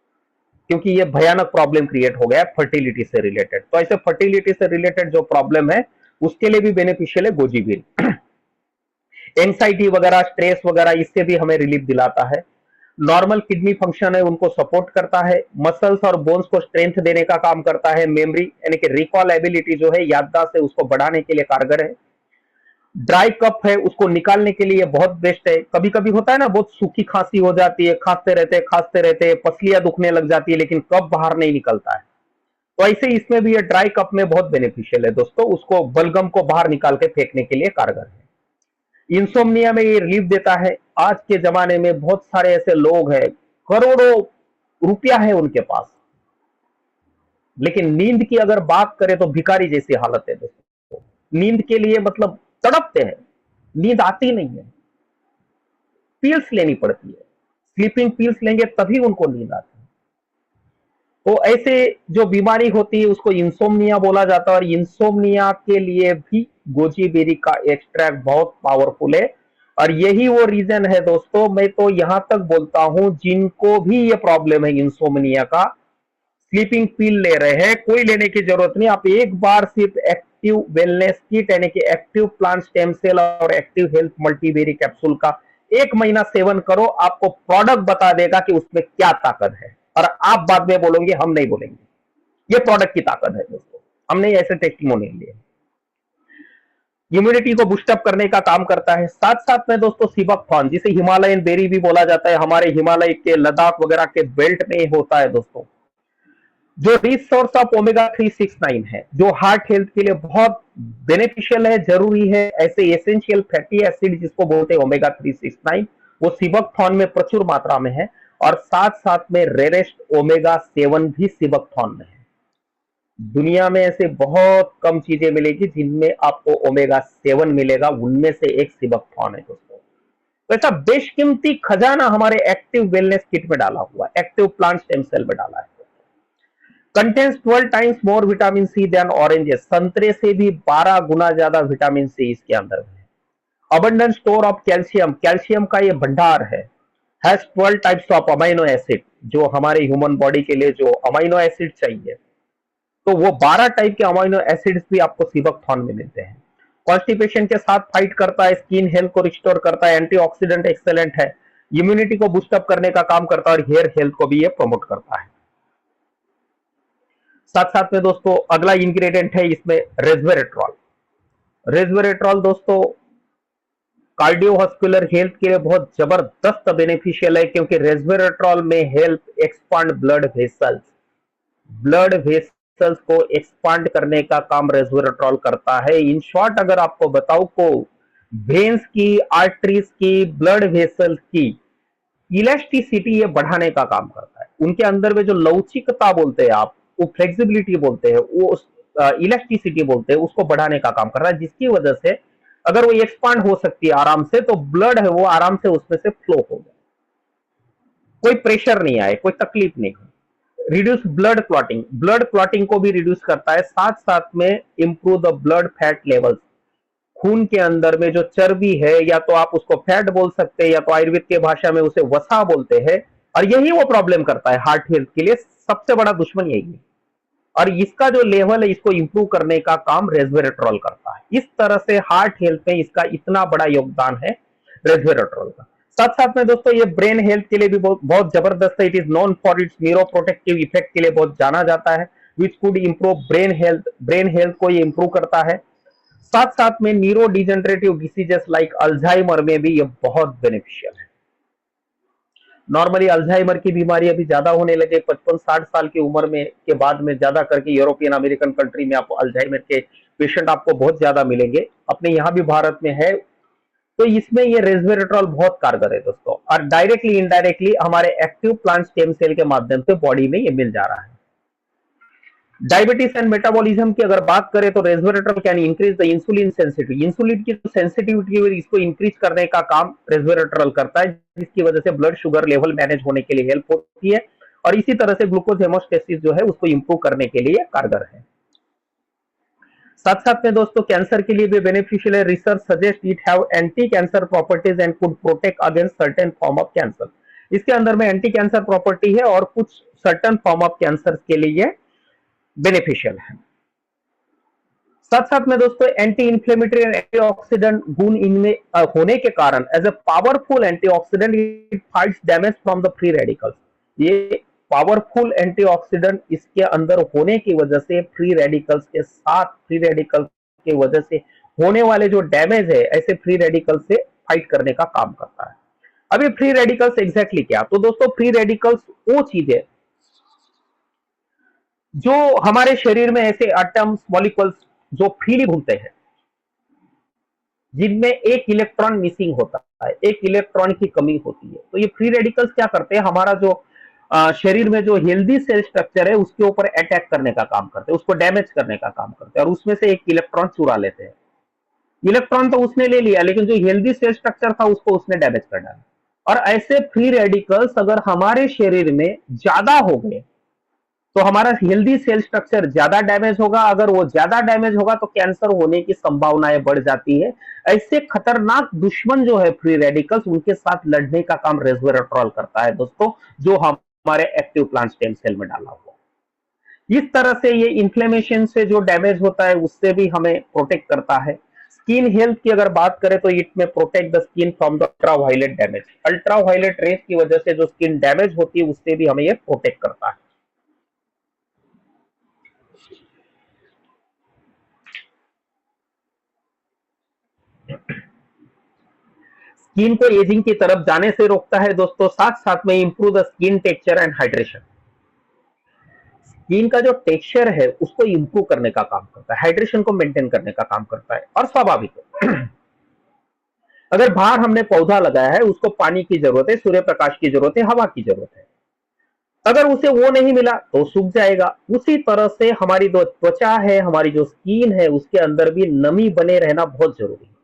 क्योंकि ये भयानक प्रॉब्लम क्रिएट हो गया है फर्टिलिटी से रिलेटेड। तो ऐसे फर्टिलिटी से रिलेटेड जो प्रॉब्लम है उसके लिए भी बेनिफिशियल है गोजी बेरी। एंग्जाइटी वगैरह, स्ट्रेस वगैरह, इससे भी हमें रिलीफ दिलाता है। नॉर्मल किडनी फंक्शन है उनको सपोर्ट करता है, मसल्स और बोन्स को स्ट्रेंथ देने का काम करता है, मेमोरी यानी कि रिकॉल एबिलिटी जो है, याददाश्त है, उसको बढ़ाने के लिए कारगर है। ड्राई कफ है उसको निकालने के लिए बहुत बेस्ट है। कभी कभी होता है ना, बहुत सूखी खांसी हो जाती है, खांसते रहते हैं, पसलियां दुखने लग जाती है, लेकिन कफ बाहर नहीं निकलता है, तो ऐसे इसमें भी ये ड्राई कफ में बहुत बेनिफिशियल है दोस्तों, उसको बलगम को बाहर निकाल के फेंकने के लिए कारगर है। इंसोम्निया में ये रिलीफ देता है। आज के जमाने में बहुत सारे ऐसे लोग हैं, करोड़ों रुपया है उनके पास, लेकिन नींद की अगर बात करें तो भिखारी जैसी हालत है दोस्तों। नींद के लिए मतलब तड़पते हैं, नींद आती नहीं है, पिल्स लेनी पड़ती है, स्लीपिंग पिल्स लेंगे तभी उनको नींद आती है। तो ऐसे जो बीमारी होती है उसको इंसोम्निया बोला जाता है, और इंसोम्निया के लिए भी गोजी बेरी का एक्सट्रैक्ट बहुत पावरफुल है। और यही वो रीजन है दोस्तों, मैं तो यहां तक बोलता हूं जिनको भी ये प्रॉब्लम है इंसोम्निया का, स्लीपिंग पिल ले रहे हैं, कोई लेने की जरूरत नहीं। आप एक बार सिर्फ एक्टिव वेलनेस किट यानी कि एक्टिव प्लांट स्टेम सेल और एक्टिव हेल्थ मल्टीबेरी कैप्सूल का 1 महीना सेवन करो, आपको प्रोडक्ट बता देगा कि उसमें क्या ताकत है। और आप बाद में बोलोगे, हम नहीं बोलेंगे, ये प्रोडक्ट की ताकत है दोस्तों, हमने ऐसे टेस्टिमोनियल लिए। इम्यूनिटी को बूस्टअप करने का काम करता है। साथ साथ में दोस्तों सीबकथॉर्न, जिसे हिमालयन बेरी भी बोला जाता है, हमारे हिमालय के लद्दाख वगैरह के बेल्ट में होता है दोस्तों, जो रिच सोर्स ऑफ ओमेगा 369 है, जो हार्ट हेल्थ के लिए बहुत बेनिफिशियल है, जरूरी है। ऐसे एसेंशियल फैटी एसिड जिसको बोलते हैं ओमेगा 369, वो सीबकथॉर्न में प्रचुर मात्रा में है। और साथ साथ में रेरेस्ट ओमेगा 7 भी सीबकथॉर्न में है। दुनिया में ऐसे बहुत कम चीजें मिलेगी जिनमें आपको ओमेगा 7 मिलेगा, उनमें से एक सीबकथॉर्न है दोस्तों। तो ऐसा बेशकीमती खजाना हमारे एक्टिव वेलनेस किट में डाला हुआ है, एक्टिव प्लांट स्टेम सेल में डाला है। Contains 12 times more vitamin C than oranges, संतरे से भी 12 गुना ज्यादा विटामिन सी इसके अंदर है। Abundant store of calcium, calcium का ये भंडार है। Has 12 types of amino acid, जो हमारे ह्यूमन बॉडी के लिए जो अमाइनो एसिड चाहिए, तो वो 12 टाइप के अमाइनो एसिड्स भी आपको सीबकथॉर्न में मिलते हैं। कॉन्स्टिपेशन के साथ फाइट करता है, स्किन हेल्थ को रिस्टोर करता है, एंटीऑक्सीडेंट एक्सेलेंट है, इम्यूनिटी को बूस्टअप करने का काम करता है, और हेयर हेल्थ को भी ये प्रमोट करता है। साथ साथ में दोस्तों अगला इंग्रेडिएंट है इसमें रेस्वेरेट्रॉल। रेस्वेरेट्रॉल दोस्तों कार्डियोवास्कुलर हेल्थ के लिए बहुत जबरदस्त बेनिफिशियल है, क्योंकि रेस्वेराट्रॉल में हेल्प एक्सपांड ब्लड वेसल्स को एक्सपांड करने का काम रेस्वेराट्रॉल करता है। इन शॉर्ट अगर आपको बताऊं को वेन्स की, आर्टरीज की, ब्लड वेसल्स की इलास्टिसिटी ये बढ़ाने का काम करता है। उनके अंदर में जो लवचिकता बोलते हैं आप, वो फ्लेक्सिबिलिटी बोलते हैं, वो इलास्टिसिटी बोलते हैं, उसको बढ़ाने का काम कर रहा है, जिसकी वजह से अगर वो एक्सपांड हो सकती है आराम से, तो ब्लड है वो आराम से उसमें से फ्लो होगा, कोई प्रेशर नहीं आए, कोई तकलीफ नहीं हो। रिड्यूस ब्लड क्लॉटिंग को भी रिड्यूस करता है, साथ साथ में improve the blood fat levels. खून के अंदर में जो चर्बी है, या तो आप उसको फैट बोल सकते हैं, या तो आयुर्वेद की भाषा में उसे वसा बोलते हैं, और यही वो प्रॉब्लम करता है हार्ट हेल्थ के लिए। सबसे बड़ा दुश्मन यही है, और इसका जो लेवल है इसको इंप्रूव करने का काम रेस्वेराट्रॉल करता है। इस तरह से हार्ट हेल्थ में इसका इतना बड़ा योगदान है रेस्वेराट्रॉल का। साथ साथ में दोस्तों ये ब्रेन हेल्थ के लिए भी बहुत जबरदस्त है। It is known for it's neuroprotective effect के लिए बहुत जाना जाता है, which could improve brain health को ये इंप्रूव करता है। साथ साथ में neuro degenerative diseases like Alzheimer में भी ये बहुत बेनिफिशियल है। नॉर्मली अल्जाइमर की बीमारी अभी ज्यादा होने लगे 55-60 साल की उम्र में के बाद में, ज्यादा करके यूरोपियन अमेरिकन कंट्री में आपको अल्जाइमर के पेशेंट आपको बहुत ज्यादा मिलेंगे, अपने यहाँ भी भारत में है। तो इसमें ये रेस्वेराट्रॉल बहुत कारगर है दोस्तों, और डायरेक्टली इनडायरेक्टली हमारे एक्टिव प्लांट स्टेम सेल के माध्यम से बॉडी में ये मिल जा रहा है। डायबिटीज एंड मेटाबॉलिज्म की अगर बात करें तो resveratrol can increase the insulin sensitivity. Insulin की जो सेंसिटिविटी है इसको इंक्रीज करने का काम रेस्वेराट्रॉल करता है, जिसकी वजह से ब्लड शुगर लेवल मैनेज होने के लिए हेल्प होती है, और इसी तरह से ग्लूकोज हेमोस्टेसिस जो है उसको इंप्रूव करने के लिए कारगर है। साथ साथ में दोस्तों कैंसर के लिए भी बेनिफिशियल है। Research suggest it have anti cancer properties and could protect against certain form of cancer. इसके अंदर में एंटी कैंसर प्रॉपर्टी है, और कुछ सर्टेन फॉर्म ऑफ कैंसर के लिए बेनिफिशियल है। साथ साथ में दोस्तों एंटी इंफ्लेमेटरी एंड एंटीऑक्सीडेंट गुण इनमें होने के कारण as a powerful antioxidant it fights damage from the free radicals. ये पावरफुल एंटीऑक्सीडेंट इसके अंदर होने की वजह से फ्री रेडिकल्स के वजह से होने वाले जो डैमेज है, ऐसे फ्री रेडिकल से फाइट करने का काम करता है। अब ये फ्री रेडिकल्स एग्जैक्टली क्या? तो दोस्तों फ्री रेडिकल्स वो चीज है जो हमारे शरीर में ऐसे एटम्स, मॉलिक्यूल्स जो फ्रीली घूमते हैं, जिनमें एक इलेक्ट्रॉन मिसिंग होता है, एक इलेक्ट्रॉन की कमी होती है। तो ये फ्री रेडिकल्स क्या करते हैं, हमारा जो शरीर में जो हेल्दी सेल स्ट्रक्चर है उसके ऊपर अटैक करने का काम करते हैं, उसको डैमेज करने का काम करते हैं, और उसमें से एक इलेक्ट्रॉन चुरा लेते हैं। इलेक्ट्रॉन तो उसने ले लिया, लेकिन जो हेल्दी सेल स्ट्रक्चर था उसको उसने डैमेज कर डाला। और ऐसे फ्री रेडिकल्स अगर हमारे शरीर में ज्यादा हो गए तो हमारा हेल्दी सेल स्ट्रक्चर ज्यादा डैमेज होगा। अगर वो ज्यादा डैमेज होगा तो कैंसर होने की संभावनाएं बढ़ जाती है। ऐसे खतरनाक दुश्मन जो है फ्री रेडिकल्स, उनके साथ लड़ने का काम रेस्वेराट्रॉल करता है दोस्तों, जो हमारे एक्टिव प्लांट स्टेम सेल में डाला हुआ। इस तरह से ये इन्फ्लेमेशन से जो डैमेज होता है उससे भी हमें प्रोटेक्ट करता है। स्किन हेल्थ की अगर बात करें तो इट में protect the skin from the ultraviolet damage. Ultraviolet rays की वजह से जो स्किन डैमेज होती है उससे भी हमें ये प्रोटेक्ट करता है। स्किन को एजिंग की तरफ जाने से रोकता है दोस्तों। साथ साथ में improve the skin texture and hydration. Skin का जो टेक्सचर है उसको इंप्रूव करने का काम करता है, हाइड्रेशन को मेंटेन करने का काम करता है। और स्वाभाविक है अगर बाहर हमने पौधा लगाया है, उसको पानी की जरूरत है, सूर्य प्रकाश की जरूरत है, हवा की जरूरत है। अगर उसे वो नहीं मिला तो सूख जाएगा। उसी तरह से हमारी जो त्वचा है, हमारी जो स्किन है, उसके अंदर भी नमी बने रहना बहुत जरूरी है।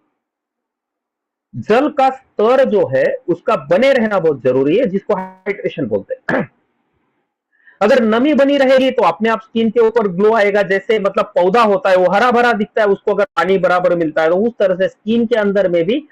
जल का स्तर जो है उसका बने रहना बहुत जरूरी है, जिसको हाइड्रेशन बोलते हैं। अगर नमी बनी रहेगी तो अपने आप स्किन के ऊपर ग्लो आएगा। जैसे मतलब पौधा होता है वो हरा भरा दिखता है, उसको अगर पानी बराबर मिलता है, तो उस तरह से स्किन के अंदर में भी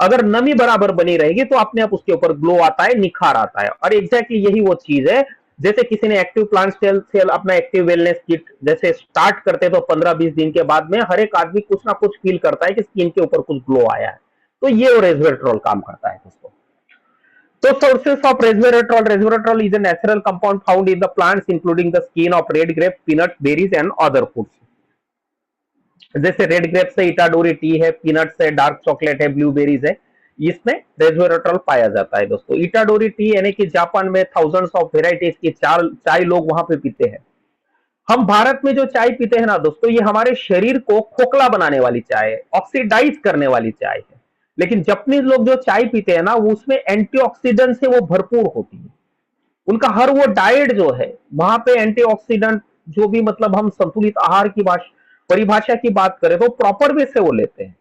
अगर नमी बराबर बनी रहेगी तो अपने आप उसके ऊपर ग्लो आता है, निखार आता है। और एग्जैक्टली यही वो चीज है। जैसे किसी ने एक्टिव प्लांट सेल अपना एक्टिव वेलनेस किट जैसे स्टार्ट करते तो 15-20 दिन के बाद में हर एक आदमी कुछ ना कुछ फील करता है कि स्किन के ऊपर कुछ ग्लो आया है। तो ये वो रेस्वेराट्रॉल काम करता है दोस्तों। तो sources of resveratrol. Resveratrol is a natural compound found in the plants, including the skin of red grape, peanuts, berries, and other foods. जैसे रेड ग्रेप्स है, इटाडोरी टी है, पीनट्स है, डार्क चॉकलेट है, ब्लूबेरीज है, इसमें रेस्वेराट्रॉल पाया जाता है दोस्तों। इटाडोरी टी यानी कि जापान में थाउजेंड्स ऑफ वेराइटीज की चाय लोग वहां पे पीते हैं। हम भारत में जो चाय पीते हैं ना दोस्तों, ये हमारे शरीर को खोखला बनाने वाली चाय है, ऑक्सीडाइज करने वाली चाय है। लेकिन जापानीज लोग जो चाय पीते हैं ना, वो उसमें एंटीऑक्सीडेंट से वो भरपूर होती है। उनका हर वो डाइट जो है वहां पे एंटीऑक्सीडेंट, जो भी मतलब हम संतुलित आहार की परिभाषा की बात करें तो प्रॉपर वे से वो लेते हैं।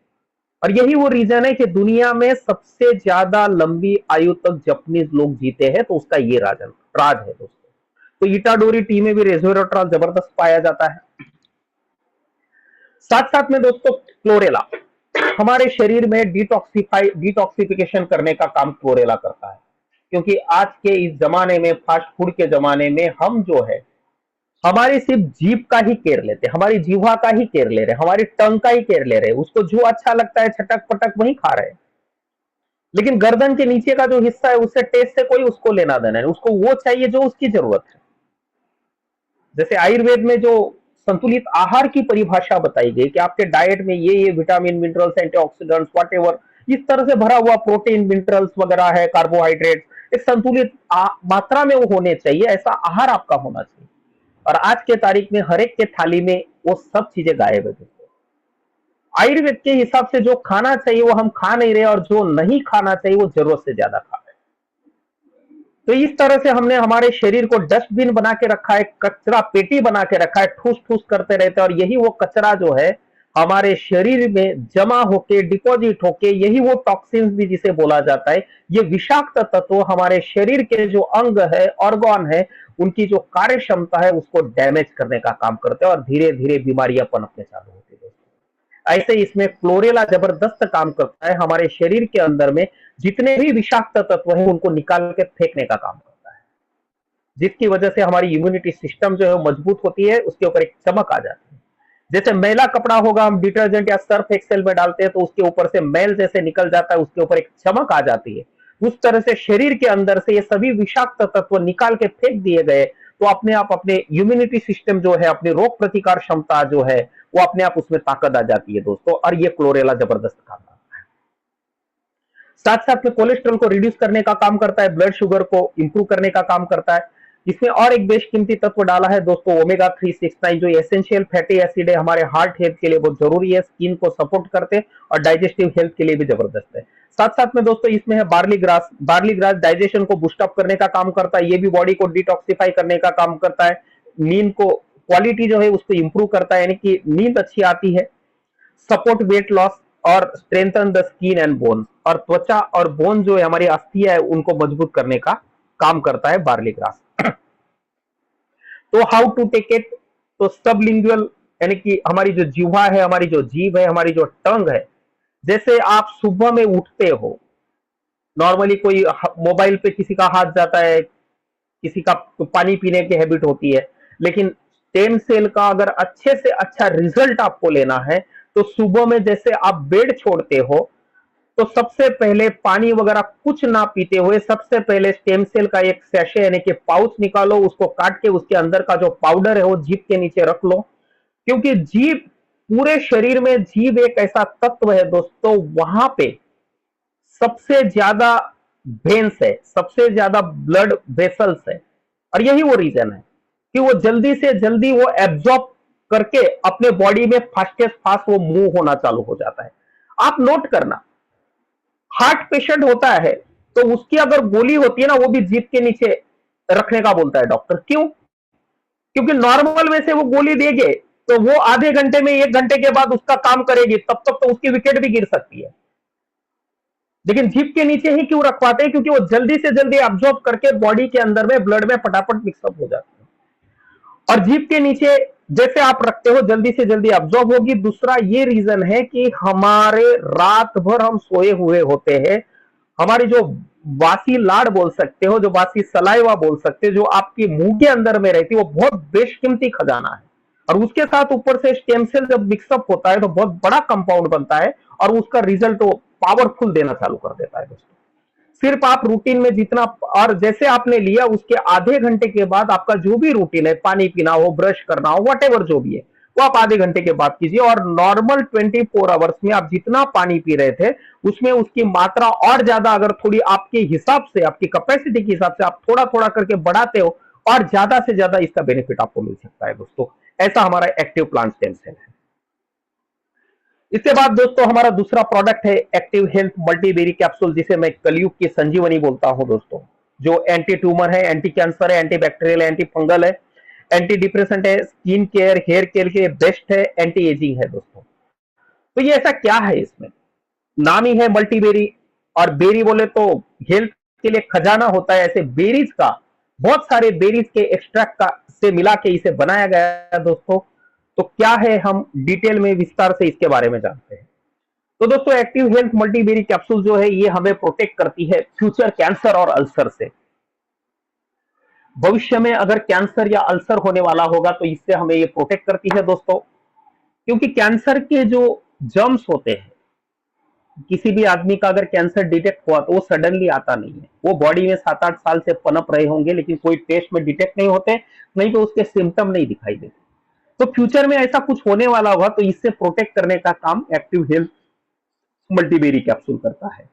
और यही वो रीजन है कि दुनिया में सबसे ज्यादा लंबी आयु तक जापानीज लोग जीते हैं, तो उसका ये राज है दोस्तों। तो इटाडोरी टी में भी रेस्वेराट्रॉल जबरदस्त पाया जाता है। साथ साथ में दोस्तों क्लोरेला हमारे शरीर में डिटॉक्सिफिकेशन करने का काम क्लोरेला करता है। क्योंकि आज के इस जमाने में, फास्ट फूड के जमाने में, हम जो है हमारी सिर्फ जीभ का ही केयर लेते हैं, हमारी जीवा का ही केयर ले रहे हैं, हमारी टंग का ही केयर ले रहे हैं। उसको जो अच्छा लगता है छटक पटक वही खा रहे हैं। लेकिन गर्दन के नीचे का जो हिस्सा है उससे टेस्ट से कोई उसको लेना देना नहीं, उसको वो चाहिए जो उसकी जरूरत है। जैसे आयुर्वेद में जो संतुलित आहार की परिभाषा बताई गई कि आपके डाइट में ये विटामिन, मिनरल्स, एंटीऑक्सीडेंट्स, व्हाटएवर इस तरह से भरा हुआ प्रोटीन, मिनरल्स वगैरह है, कार्बोहाइड्रेट एक संतुलित मात्रा में वो होने चाहिए, ऐसा आहार आपका होना चाहिए। और आज के तारीख में हर एक के थाली में वो सब चीजें गायब है दोस्तों। आयुर्वेद के हिसाब से जो खाना चाहिए वो हम खा नहीं रहे, और जो नहीं खाना चाहिए वो जरूरत से ज्यादा खा रहे। तो इस तरह से हमने हमारे शरीर को डस्टबिन बना के रखा है, कचरा पेटी बना के रखा है, ठूस ठूस करते रहते हैं। और यही वो कचरा जो है हमारे शरीर में जमा होके, डिपॉजिट होके, यही वो टॉक्सिन्स भी जिसे बोला जाता है, ये विषाक्त तत्व हमारे शरीर के जो अंग है, ऑर्गन है, उनकी जो कार्य क्षमता है उसको डैमेज करने का काम करते हैं और धीरे धीरे बीमारियां पनपने चालू होती है। ऐसे इसमें क्लोरेला जबरदस्त काम करता है, हमारे शरीर के अंदर में जितने भी विषाक्त तत्व हैं उनको निकाल के फेंकने का काम करता है, जिसकी वजह से हमारी इम्यूनिटी सिस्टम जो है मजबूत होती है, उसके ऊपर एक चमक आ जाती है। जैसे मैला कपड़ा होगा, हम डिटर्जेंट या सर्फ एक्सेल में डालते हैं तो उसके ऊपर से मैल जैसे निकल जाता है, उसके ऊपर एक चमक आ जाती है। उस तरह से शरीर के अंदर से ये सभी विषाक्त तत्व निकाल के फेंक दिए गए तो अपने आप अपने इम्यूनिटी सिस्टम जो है, अपनी रोग प्रतिकार क्षमता जो है, वो अपने आप उसमें ताकत आ जाती है दोस्तों। और ये क्लोरेला जबरदस्त काम करता है। साथ साथ में कोलेस्ट्रॉल को रिड्यूस करने का काम करता है, ब्लड शुगर को इंप्रूव करने का काम करता है। इसमें और एक बेशकीमती तत्व डाला है दोस्तों, ओमेगा 369, जो एसेंशियल फैटी एसिड है, हमारे हार्ट हेल्थ के लिए बहुत जरूरी है, स्किन को सपोर्ट करते हैं और डाइजेस्टिव हेल्थ के लिए भी जबरदस्त है। साथ साथ में दोस्तों इसमें है barley grass. Barley grass digestion को बूस्ट अप करने का काम करता है, ये भी बॉडी को डिटॉक्सिफाई करने का काम करता है। नींद को क्वालिटी जो है उसको इंप्रूव करता है, यानी कि नींद अच्छी आती है। सपोर्ट वेट लॉस और strengthen the skin and bone, और त्वचा और बोन जो है हमारी अस्थियां है उनको मजबूत करने का काम करता है बार्ली ग्रास। तो हाउ टू टेक इट, तो सबलिंगुअल यानी कि हमारी जो जीवा है, हमारी जो जीभ है, हमारी जो टंग है, जैसे आप सुबह में उठते हो, नॉर्मली कोई मोबाइल पे किसी का हाथ जाता है, किसी का पानी पीने की हैबिट होती है, लेकिन स्टेम सेल का अगर अच्छे से अच्छा रिजल्ट आपको लेना है तो सुबह में जैसे आप बेड छोड़ते हो तो सबसे पहले पानी वगैरह कुछ ना पीते हुए सबसे पहले स्टेम सेल का एक सैशे यानी कि पाउच निकालो, उसको काट के उसके अंदर का जो पाउडर है वो जीभ के नीचे रख लो। क्योंकि जीभ, पूरे शरीर में जीभ एक ऐसा तत्व है दोस्तों, वहां पे सबसे ज्यादा वेन्स है, सबसे ज्यादा ब्लड वेसल्स है। और यही वो रीजन है कि वो जल्दी से जल्दी वो एब्जॉर्ब करके अपने बॉडी में फास्टेस्ट फास्ट वो मूव होना चालू हो जाता है। आप नोट करना, हार्ट पेशेंट होता है तो उसकी अगर गोली होती है ना, वो भी जीभ के नीचे रखने का बोलता है डॉक्टर। क्यों? क्योंकि नॉर्मल में से वो गोली देंगे तो वो आधे घंटे में, 1 घंटे के बाद उसका काम करेगी, तब तक तो उसकी विकेट भी गिर सकती है। लेकिन जीभ के नीचे ही क्यों रखवाते हैं? क्योंकि वो जल्दी से जल्दी एब्जॉर्ब करके बॉडी के अंदर में ब्लड में फटाफट मिक्सअप हो जाती है। और जीभ के नीचे जैसे आप रखते हो जल्दी से जल्दी एब्जॉर्ब होगी। दूसरा ये रीजन है कि हमारे रात भर हम सोए हुए होते हैं, हमारी जो वासी लाड़ बोल सकते हो, जो वासी सलाइवा बोल सकते हो, जो आपकी मुंह के अंदर में रहती है, वो बहुत बेशकीमती खजाना है। और उसके साथ ऊपर से स्टेम सेल जब मिक्सअप होता है तो बहुत बड़ा कंपाउंड बनता है और उसका रिजल्ट वो पावरफुल देना चालू कर देता है दोस्तों। सिर्फ आप रूटीन में जितना, और जैसे आपने लिया उसके आधे घंटे के बाद आपका जो भी रूटीन है, पानी पीना हो, ब्रश करना हो, व्हाटएवर जो भी है, वो आप आधे घंटे के बाद कीजिए। और नॉर्मल 24 आवर्स में आप जितना पानी पी रहे थे उसमें उसकी मात्रा और ज्यादा अगर थोड़ी आपके हिसाब से, आपकी कैपेसिटी के हिसाब से आप थोड़ा थोड़ा करके बढ़ाते हो और ज्यादा से ज्यादा इसका बेनिफिट आपको मिल सकता है दोस्तों। ऐसा हमारा एक्टिव प्लांट स्टेम सेल है। इसके बाद दोस्तों हमारा दूसरा प्रोडक्ट है एक्टिव हेल्थ मल्टीबेरी कैप्सूल, जिसे मैं कलयुग की संजीवनी बोलता हूं दोस्तों। जो एंटी ट्यूमर है, एंटी कैंसर है, एंटी बैक्टीरियल है, एंटी फंगल है, एंटी डिप्रेसेंट है, स्किन केयर हेयर केयर के लिए बेस्ट है, एंटी एजिंग है दोस्तों। तो ये ऐसा क्या है, इसमें नाम ही है मल्टीबेरी, और बेरी बोले तो हेल्थ के लिए खजाना होता है। ऐसे बेरीज का, बहुत सारे बेरीज के एक्सट्रैक्ट का से मिला के इसे बनाया गया है दोस्तों। तो क्या है, हम डिटेल में विस्तार से इसके बारे में जानते हैं। तो दोस्तों एक्टिव हेल्थ मल्टीबेरी कैप्सूल जो है ये हमें प्रोटेक्ट करती है फ्यूचर कैंसर और अल्सर से। भविष्य में अगर कैंसर या अल्सर होने वाला होगा तो इससे हमें ये प्रोटेक्ट करती है दोस्तों। क्योंकि कैंसर के जो जर्म्स होते हैं, किसी भी आदमी का अगर कैंसर डिटेक्ट हुआ तो वो सडनली आता नहीं है, वो बॉडी में 7-8 साल से पनप रहे होंगे, लेकिन कोई टेस्ट में डिटेक्ट नहीं होते, नहीं तो उसके सिम्टम नहीं दिखाई देते। तो फ्यूचर में ऐसा कुछ होने वाला होगा तो इससे प्रोटेक्ट करने का काम एक्टिव हेल्थ मल्टीबेरी कैप्सूल करता है।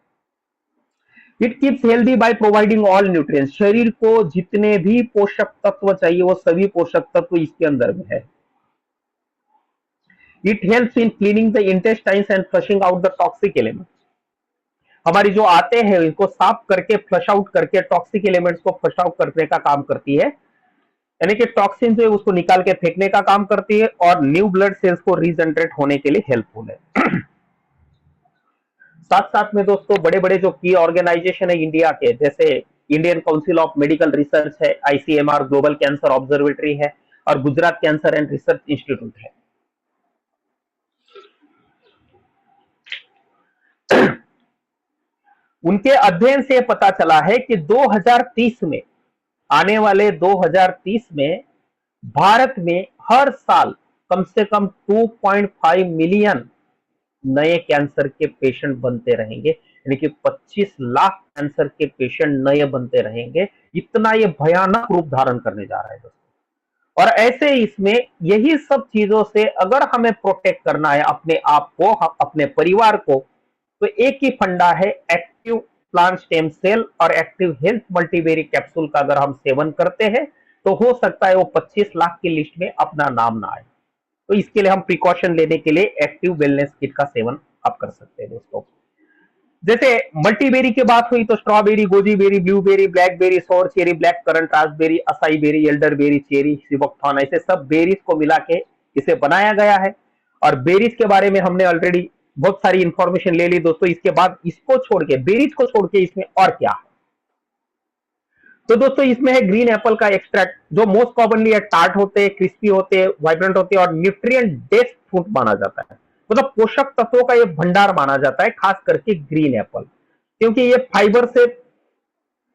It keeps healthy by providing all nutrients. शरीर को जितने भी पोषक तत्व चाहिए वो सभी पोषक तत्व इसके अंदर में है। It helps in cleaning the intestines and flushing out the toxic elements. हमारी जो आते हैं इनको साफ करके, फ्लश आउट करके, टॉक्सिक एलिमेंट्स को फ्लश आउट करने का काम करती है, यानी कि टॉक्सिन जो है उसको निकाल के फेंकने का काम करती है, और न्यू ब्लड सेल्स को रीजनरेट होने के लिए हेल्पफुल है। साथ साथ में दोस्तों बड़े बड़े जो की ऑर्गेनाइजेशन है इंडिया के, जैसे Indian council of medical research है, आईसीएमआर ग्लोबल कैंसर ऑब्जर्वेटरी है, और Gujarat cancer and research institute है। उनके अध्ययन से पता चला है कि 2030 में, आने वाले 2030 में भारत में हर साल कम से कम 2.5 मिलियन नए कैंसर के पेशेंट बनते रहेंगे, यानी कि 25 लाख कैंसर के पेशेंट नए बनते रहेंगे। इतना ये भयानक रूप धारण करने जा रहा है दोस्तों। और ऐसे इसमें यही सब चीजों से अगर हमें प्रोटेक्ट करना है अपने आप को, अपने परिवार को, तो एक ही फंडा है एक्टिव प्लांट स्टेम सेल और एक्टिव हेल्थ मल्टीबेरी कैप्सूल का अगर हम सेवन करते हैं तो हो सकता है वो 25 लाख की लिस्ट में अपना नाम ना आए। तो इसके लिए हम प्रिकॉशन लेने के लिए एक्टिव वेलनेस किट का सेवन आप कर सकते हैं दोस्तों। जैसे मल्टीबेरी की बात हुई तो strawberry, goji berry, blueberry, blackberry, sour cherry, black currant, raspberry, acai berry, elderberry, cherry, seabuckthorn, ऐसे सब बेरीज को मिला के इसे बनाया गया है। और बेरीज के बारे में हमने ऑलरेडी बहुत सारी इंफॉर्मेशन ले ली दोस्तों। इसके बाद इसको छोड़ के, बेरीज को छोड़ के इसमें और क्या है, तो दोस्तों इसमें है ग्रीन एप्पल का एक्सट्रैक्ट, जो मोस्ट कॉमनली टार्ट होते हैं, क्रिस्पी होते हैं, वाइब्रेंट होते हैं, और न्यूट्रिएंट डेंस फ्रूट माना जाता है। मतलब पोषक तत्वों का ये भंडार माना जाता है, खास करके ग्रीन एप्पल, क्योंकि ये फाइबर से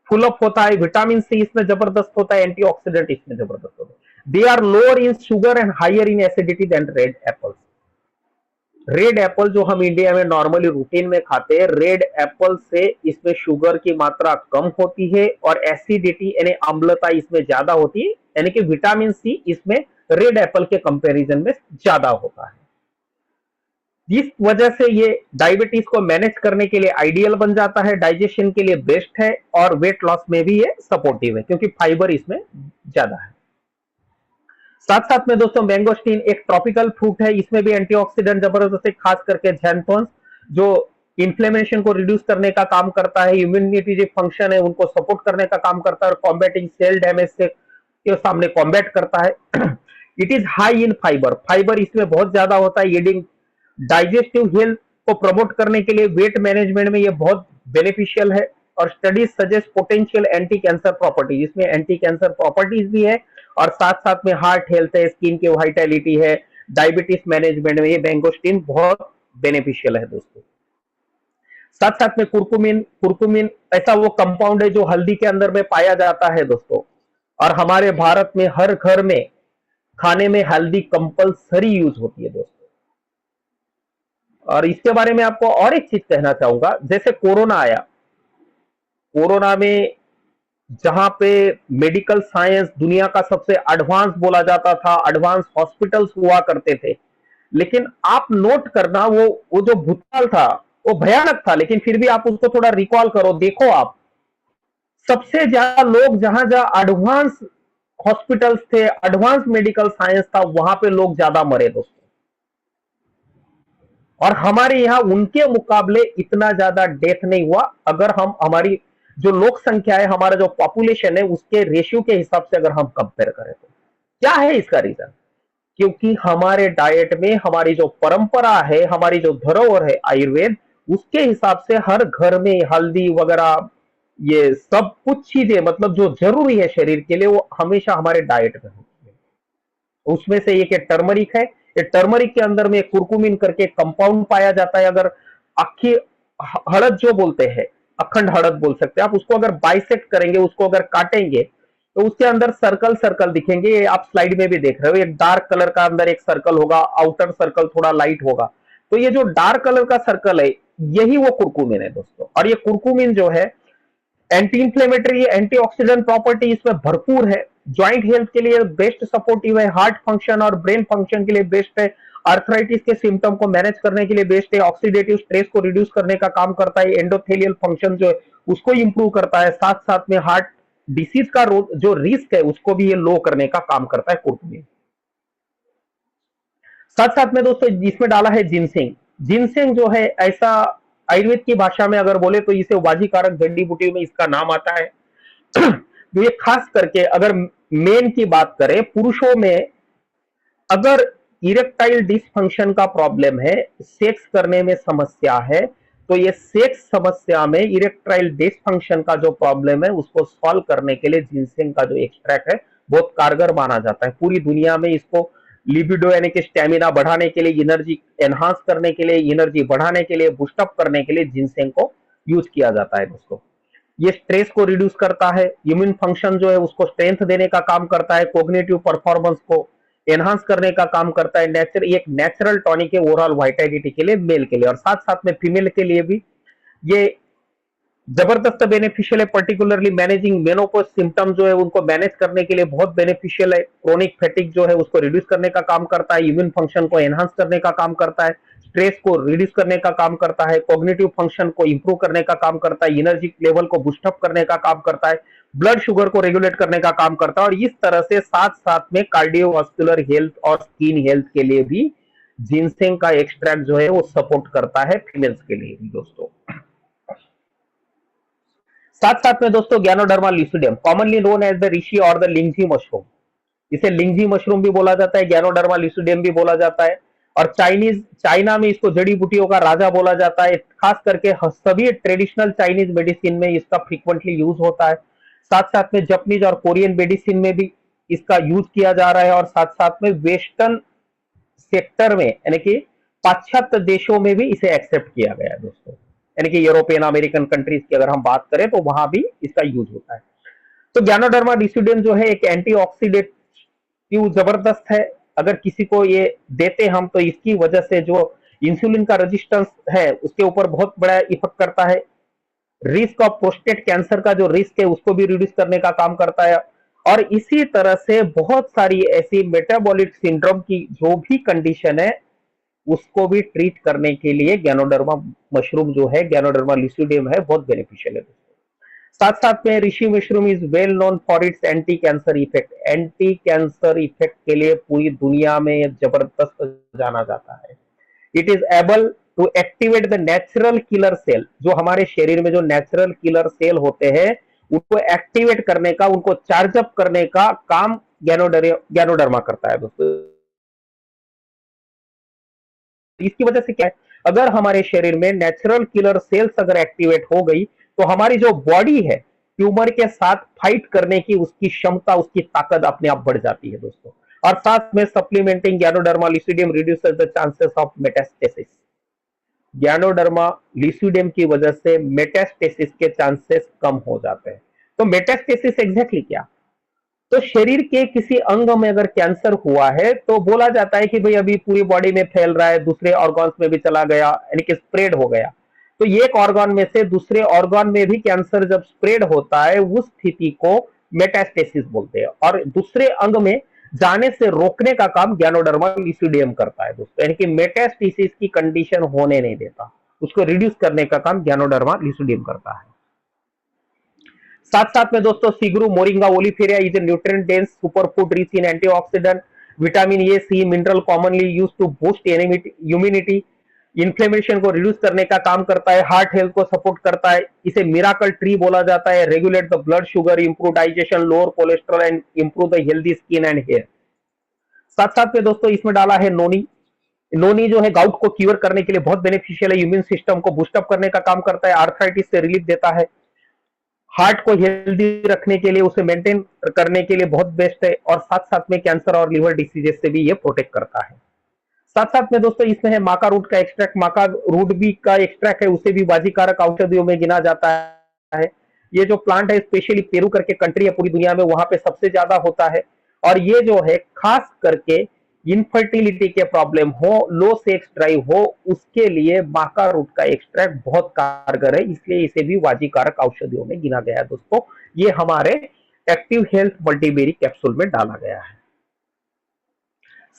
फुल अप होता है, विटामिन सी इसमें जबरदस्त होता है, एंटीऑक्सीडेंट इसमें जबरदस्त होता है। They are lower in sugar and higher in acidity than red apple. Red apple जो हम इंडिया में नॉर्मली रूटीन में खाते हैं, रेड एप्पल से इसमें शुगर की मात्रा कम होती है और एसिडिटी यानी अम्लता इसमें ज्यादा होती है, यानी कि विटामिन सी इसमें रेड एप्पल के कंपैरिजन में ज्यादा होता है। इस वजह से ये डायबिटीज को मैनेज करने के लिए आइडियल बन जाता है, डाइजेशन के लिए बेस्ट है, और वेट लॉस में भी ये सपोर्टिव है क्योंकि फाइबर इसमें ज्यादा है। साथ साथ में दोस्तों मैंगोस्टीन एक ट्रॉपिकल फ्रूट है, इसमें भी एंटीऑक्सीडेंट जबरदस्त है, खास करके ज़ैंथोन्स जो इन्फ्लेमेशन को रिड्यूस करने का काम करता है, इम्यूनिटी जो फंक्शन है उनको सपोर्ट करने का काम करता है, और कॉम्बैटिंग सेल डैमेज से के सामने कॉम्बैट करता है। It is high in fibre, fibre इसमें बहुत ज्यादा होता है, एडिंग डाइजेस्टिव हेल्थ को प्रमोट करने के लिए, वेट मैनेजमेंट में ये बहुत बेनिफिशियल है, और studies suggest potential anti cancer properties, इसमें एंटी कैंसर प्रॉपर्टीज भी है, और साथ साथ में हार्ट हेल्थ है, स्किन की वाइटैलिटी है, डायबिटीज मैनेजमेंट में ये मैंगोस्टीन बहुत बेनिफिशियल है दोस्तों। साथ साथ में कुरकुमिन, कुरकुमिन ऐसा वो कंपाउंड है जो हल्दी के अंदर में पाया जाता है दोस्तों, और हमारे भारत में हर घर में खाने में हल्दी कंपलसरी यूज होती है दोस्तों। और इसके बारे में आपको और एक चीज कहना चाहूंगा, जैसे कोरोना आया, कोरोना में जहां पे मेडिकल साइंस दुनिया का सबसे एडवांस बोला जाता था, एडवांस हॉस्पिटल्स हुआ करते थे। लेकिन आप नोट करना, वो जो भूतकाल था वो भयानक था, लेकिन फिर भी आप उसको थोड़ा रिकॉल करो, देखो आप सबसे ज्यादा लोग जहां जहां एडवांस हॉस्पिटल्स थे, एडवांस मेडिकल साइंस था, वहां पे लोग ज्यादा मरे दोस्तों। और हमारे यहाँ उनके मुकाबले इतना ज्यादा डेथ नहीं हुआ। अगर हम हमारी जो लोक संख्या है, हमारा जो पॉपुलेशन है, उसके रेशियो के हिसाब से अगर हम कंपेयर करें तो क्या है इसका रीजन? क्योंकि हमारे डाइट में हमारी जो परंपरा है, हमारी जो धरोहर है आयुर्वेद, उसके हिसाब से हर घर में हल्दी वगैरह, ये सब कुछ चीजें मतलब जो जरूरी है शरीर के लिए, वो हमेशा हमारे डाइट में होती है। उसमें से एक टर्मरिक है। ये टर्मरिक के अंदर में कुरकुमिन करके कंपाउंड पाया जाता है। अगर अक्खी हड़द जो बोलते हैं, अखंड हड़द बोल सकते हैं आप, उसको अगर बाइसेक्ट करेंगे, उसको अगर काटेंगे, तो उसके अंदर सर्कल सर्कल दिखेंगे। ये आप स्लाइड में भी देख रहे हो, एक डार्क कलर का अंदर एक सर्कल होगा, आउटर सर्कल थोड़ा लाइट होगा। तो ये जो डार्क कलर का सर्कल है, यही वो कुरकुमिन है दोस्तों। और ये कुरकुमिन जो है, एंटी इंफ्लेमेटरी, एंटीऑक्सीडेंट प्रॉपर्टी इसमें भरपूर है। ज्वाइंट हेल्थ के लिए बेस्ट सपोर्टिव है, हार्ट फंक्शन और ब्रेन फंक्शन के लिए बेस्ट है, आर्थराइटिस के सिम्टम को मैनेज करने के लिए बेस्ट है, ऑक्सीडेटिव स्ट्रेस को रिड्यूस करने का काम करता है, एंडोथेलियल फंक्शन जो है उसको इंप्रूव करता है, साथ साथ में हार्ट डिसीज का जो रिस्क है उसको भी ये लो करने का काम करता है कुरकुमिन। साथ साथ में दोस्तों इसमें डाला है जिनसेंग। जिनसेंग जो है ऐसा, आयुर्वेद की भाषा में अगर बोले तो इसे वाजी कारक जड़ी बूटी में इसका नाम आता है। तो ये खास करके अगर मेन की बात करें, पुरुषों में अगर इरेक्टाइल डिसफंक्शन का प्रॉब्लम है, सेक्स करने में समस्या है, तो ये सेक्स समस्या में इरेक्टाइल डिसफंक्शन का जो प्रॉब्लम है उसको सॉल्व करने के लिए जिनसेंग का जो एक्सट्रैक्ट है बहुत कारगर माना जाता है। पूरी दुनिया में इसको लिबिडो यानी कि स्टेमिना बढ़ाने के लिए, एनर्जी एनहांस करने के लिए, एनर्जी बढ़ाने के लिए, बूस्टअप करने के लिए जिनसेंग को यूज किया जाता है दोस्तों। ये स्ट्रेस को रिड्यूस करता है, इम्यून फंक्शन जो है उसको स्ट्रेंथ देने का काम करता है, कोग्निटिव परफॉर्मेंस को एनहांस करने का काम करता है। एक नेचुरल टॉनिक है ओवरऑल वाइटलिटी के लिए, मेल के लिए, और साथ साथ में फीमेल के लिए भी ये जबरदस्त बेनिफिशियल है। पर्टिकुलरली मैनेजिंग मेनोपॉज सिम्टम जो है उनको मैनेज करने के लिए बहुत बेनिफिशियल है। क्रोनिक फैटिक जो है उसको रिड्यूस करने का काम करता है, इम्यून फंक्शन को एनहांस करने का काम करता है, स्ट्रेस को रिड्यूस करने का काम करता है, कॉग्निटिव फंक्शन को इंप्रूव करने का काम करता है, एनर्जी लेवल को बूस्टअप करने का काम करता है, ब्लड शुगर को रेगुलेट करने का काम करता है। और इस तरह से साथ साथ में कार्डियोवास्कुलर हेल्थ और स्किन हेल्थ के लिए भी जिनसेंग का एक्सट्रैक्ट जो है वो सपोर्ट करता है, फीमेल्स के लिए भी दोस्तों। साथ साथ में दोस्तों ganoderma lucidum, commonly known as the reishi और द लिंगजी मशरूम, इसे लिंगजी मशरूम भी बोला जाता है, गैनोडर्मा ल्यूसिडियम भी बोला जाता है। और चाइना में इसको जड़ी बूटियों का राजा बोला जाता है। खास करके सभी ट्रेडिशनल चाइनीज मेडिसिन में इसका फ्रीक्वेंटली यूज होता है। साथ साथ में जापानीज और कोरियन मेडिसिन में भी इसका यूज किया जा रहा है। और साथ साथ में वेस्टर्न सेक्टर में यानी कि पाश्चात्य देशों में भी इसे एक्सेप्ट किया गया है दोस्तों, यानी कि यूरोपियन अमेरिकन कंट्रीज की अगर हम बात करें तो वहां भी इसका यूज होता है। तो गैनोडर्मा डिसिडियम जो है एक एंटीऑक्सीडेंटिव जबरदस्त है। अगर किसी को ये देते हम तो इसकी वजह से जो इंसुलिन का रेजिस्टेंस है उसके ऊपर बहुत बड़ा इफेक्ट करता है। रिस्क ऑफ प्रोस्टेट कैंसर का जो रिस्क है उसको भी रिड्यूस करने का काम करता है। और इसी तरह से बहुत सारी ऐसी मेटाबॉलिक सिंड्रोम की जो भी कंडीशन है उसको भी ट्रीट करने के लिए गैनोडर्मा मशरूम जो है, गैनोडर्मा ल्यूसिडियम है, बहुत बेनिफिशियल है। साथ साथ में reishi mushroom is well known for its anti cancer effect. Anti cancer effect के लिए पूरी दुनिया में जबरदस्त जाना जाता है। It is able to activate the natural killer cell, जो हमारे शरीर में जो नेचुरल किलर सेल होते हैं उनको एक्टिवेट करने का, उनको चार्ज अप करने का काम गैनोडर्मा करता है दोस्तों। इसकी वजह से क्या है, अगर हमारे शरीर में नेचुरल किलर सेल्स अगर एक्टिवेट हो गई तो हमारी जो बॉडी है ट्यूमर के साथ फाइट करने की उसकी क्षमता, उसकी ताकत अपने आप बढ़ जाती है दोस्तों। और साथ में supplementing ganoderma lucidum reduces the chances of metastasis. Ganoderma lucidum की वजह से मेटास्टेसिस के चांसेस कम हो जाते हैं। तो मेटास्टेसिस एग्जैक्टली क्या, तो शरीर के किसी अंग में अगर कैंसर हुआ है तो बोला जाता है कि भाई अभी पूरी बॉडी में फैल रहा है, दूसरे ऑर्गन्स में भी चला गया, यानी कि स्प्रेड हो गया। तो एक ऑर्गन में से दूसरे ऑर्गन में भी कैंसर जब स्प्रेड होता है उस स्थिति को मेटास्टेसिस बोलते हैं, और दूसरे अंग में जाने से रोकने का काम गैनोडर्मा लिसिडियम करता है दोस्तों, यानी कि मेटास्टेसिस की कंडीशन होने नहीं देता, उसको रिड्यूस करने का काम गैनोडर्मा लिसिडियम करता है। साथ साथ में दोस्तों सिगरू moringa oleifera is a nutrient dense superfood rich in antioxidant vitamin A C mineral commonly use to boost immunity, inflammation को रिड्यूस करने का काम करता है, हार्ट हेल्थ को सपोर्ट करता है, इसे मिराकल ट्री बोला जाता है, regulate the blood sugar, improve digestion, lower cholesterol and improve the healthy skin and hair. साथ साथ में दोस्तों इसमें डाला है नोनी। नोनी जो है गाउट को क्यूर करने के लिए बहुत बेनिफिशियल है, इम्यून सिस्टम को बूस्टअप करने का काम करता है, आर्थराइटिस से रिलीफ देता है, हार्ट को हेल्दी रखने के लिए, उसे मेंटेन करने के लिए बहुत बेस्ट है, और साथ साथ में कैंसर और लिवर डिसीजेस से भी ये प्रोटेक्ट करता है। साथ साथ में दोस्तों इसमें है माका रूट का एक्सट्रैक्ट, माका रूट भी का एक्सट्रैक्ट है, उसे भी बाजीकारक औषधियों में गिना जाता है। ये जो प्लांट है स्पेशली पेरू करके कंट्री है पूरी दुनिया में, वहां पे सबसे ज्यादा होता है, और ये जो है खास करके इनफर्टिलिटी के प्रॉब्लम हो, लो सेक्स ड्राइव हो, उसके लिए माका रूट का एक्सट्रैक्ट बहुत कारगर है, इसलिए इसे भी वाजीकारक औषधियों में गिना गया है दोस्तों। ये हमारे एक्टिव हेल्थ मल्टीबेरी कैप्सूल में डाला गया है।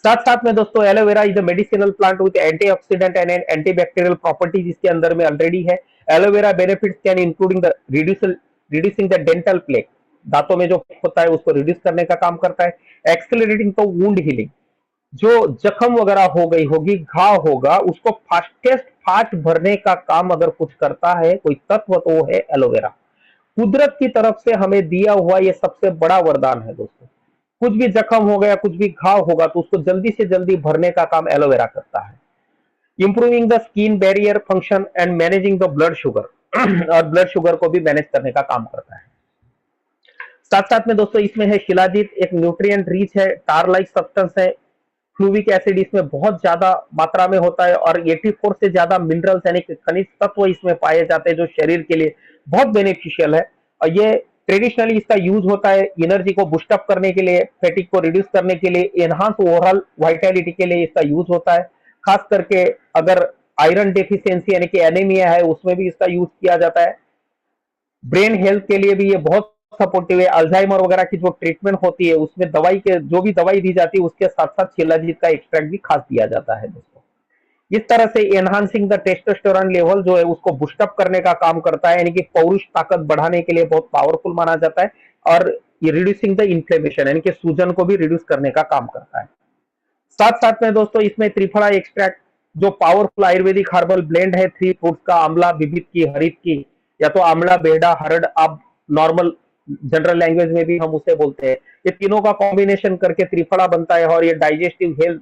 साथ साथ में दोस्तों aloe vera is a medicinal plant with antioxidant and antibacterial properties इसके अंदर में ऑलरेडी है। Aloe vera benefits can including the reducing the dental plaque, दांतों में जो होता है उसको रिड्यूस करने का काम करता है, एक्सेलरेटिंग द वुंड हीलिंग, जो जख्म वगैरह हो गई होगी, घाव होगा, उसको फास्ट भरने का काम अगर कुछ करता है कोई तत्व तो वो है एलोवेरा। कुदरत की तरफ से हमें दिया हुआ ये सबसे बड़ा वरदान है दोस्तों। कुछ भी जख्म हो गया, कुछ भी घाव होगा तो उसको जल्दी से जल्दी भरने का काम एलोवेरा करता है। Improving the skin barrier function and managing the blood sugar और ब्लड शुगर को भी मैनेज करने का काम करता है। साथ साथ में दोस्तों इसमें है शिलाजीत, एक न्यूट्रिएंट रिच है, टार लाइक सब्सटेंस है, फ्लूविक एसिड इसमें बहुत ज्यादा मात्रा में होता है, और 84 से ज्यादा मिनरल्स यानी कि खनिज तत्व इसमें पाए जाते हैं जो शरीर के लिए बहुत बेनिफिशियल है। और ये ट्रेडिशनली इसका यूज होता है एनर्जी को बूस्टअप करने के लिए, फैटिक को रिड्यूस करने के लिए, एनहांस ओवरऑल वाइटैलिटी के लिए इसका यूज होता है। खास करके अगर आयरन डेफिशिएंसी यानी कि एनीमिया है उसमें भी इसका यूज किया जाता है। ब्रेन हेल्थ के लिए भी ये बहुत सपोर्टिव है। अल्जाइमर वगैरह की जो ट्रीटमेंट होती है उसमें दवाई के जो भी दवाई दी जाती है उसके साथ साथ शिलाजीत का एक्सट्रैक्ट भी खास दिया जाता है दोस्तों। इस तरह से एनहांसिंग द टेस्टोस्टेरोन लेवल जो है उसको बूस्टअप करने का काम करता है, यानी कि पौरुष ताकत बढ़ाने के लिए बहुत पावरफुल माना जाता है, और ये रिड्यूसिंग द इन्फ्लेमेशन यानी कि सूजन को भी रिड्यूस करने का काम करता है। साथ साथ में दोस्तों इसमें त्रिफला एक्सट्रैक्ट जो पावरफुल आयुर्वेदिक हर्बल ब्लेंड है, 3 फ्रूट्स का, आंवला, बिबित की, हरित की, या तो आंवला, बेहड़ा, हरड़, आप नॉर्मल जनरल लैंग्वेज में भी हम उसे बोलते हैं, ये तीनों का कॉम्बिनेशन करके त्रिफला बनता है, और ये डाइजेस्टिव हेल्थ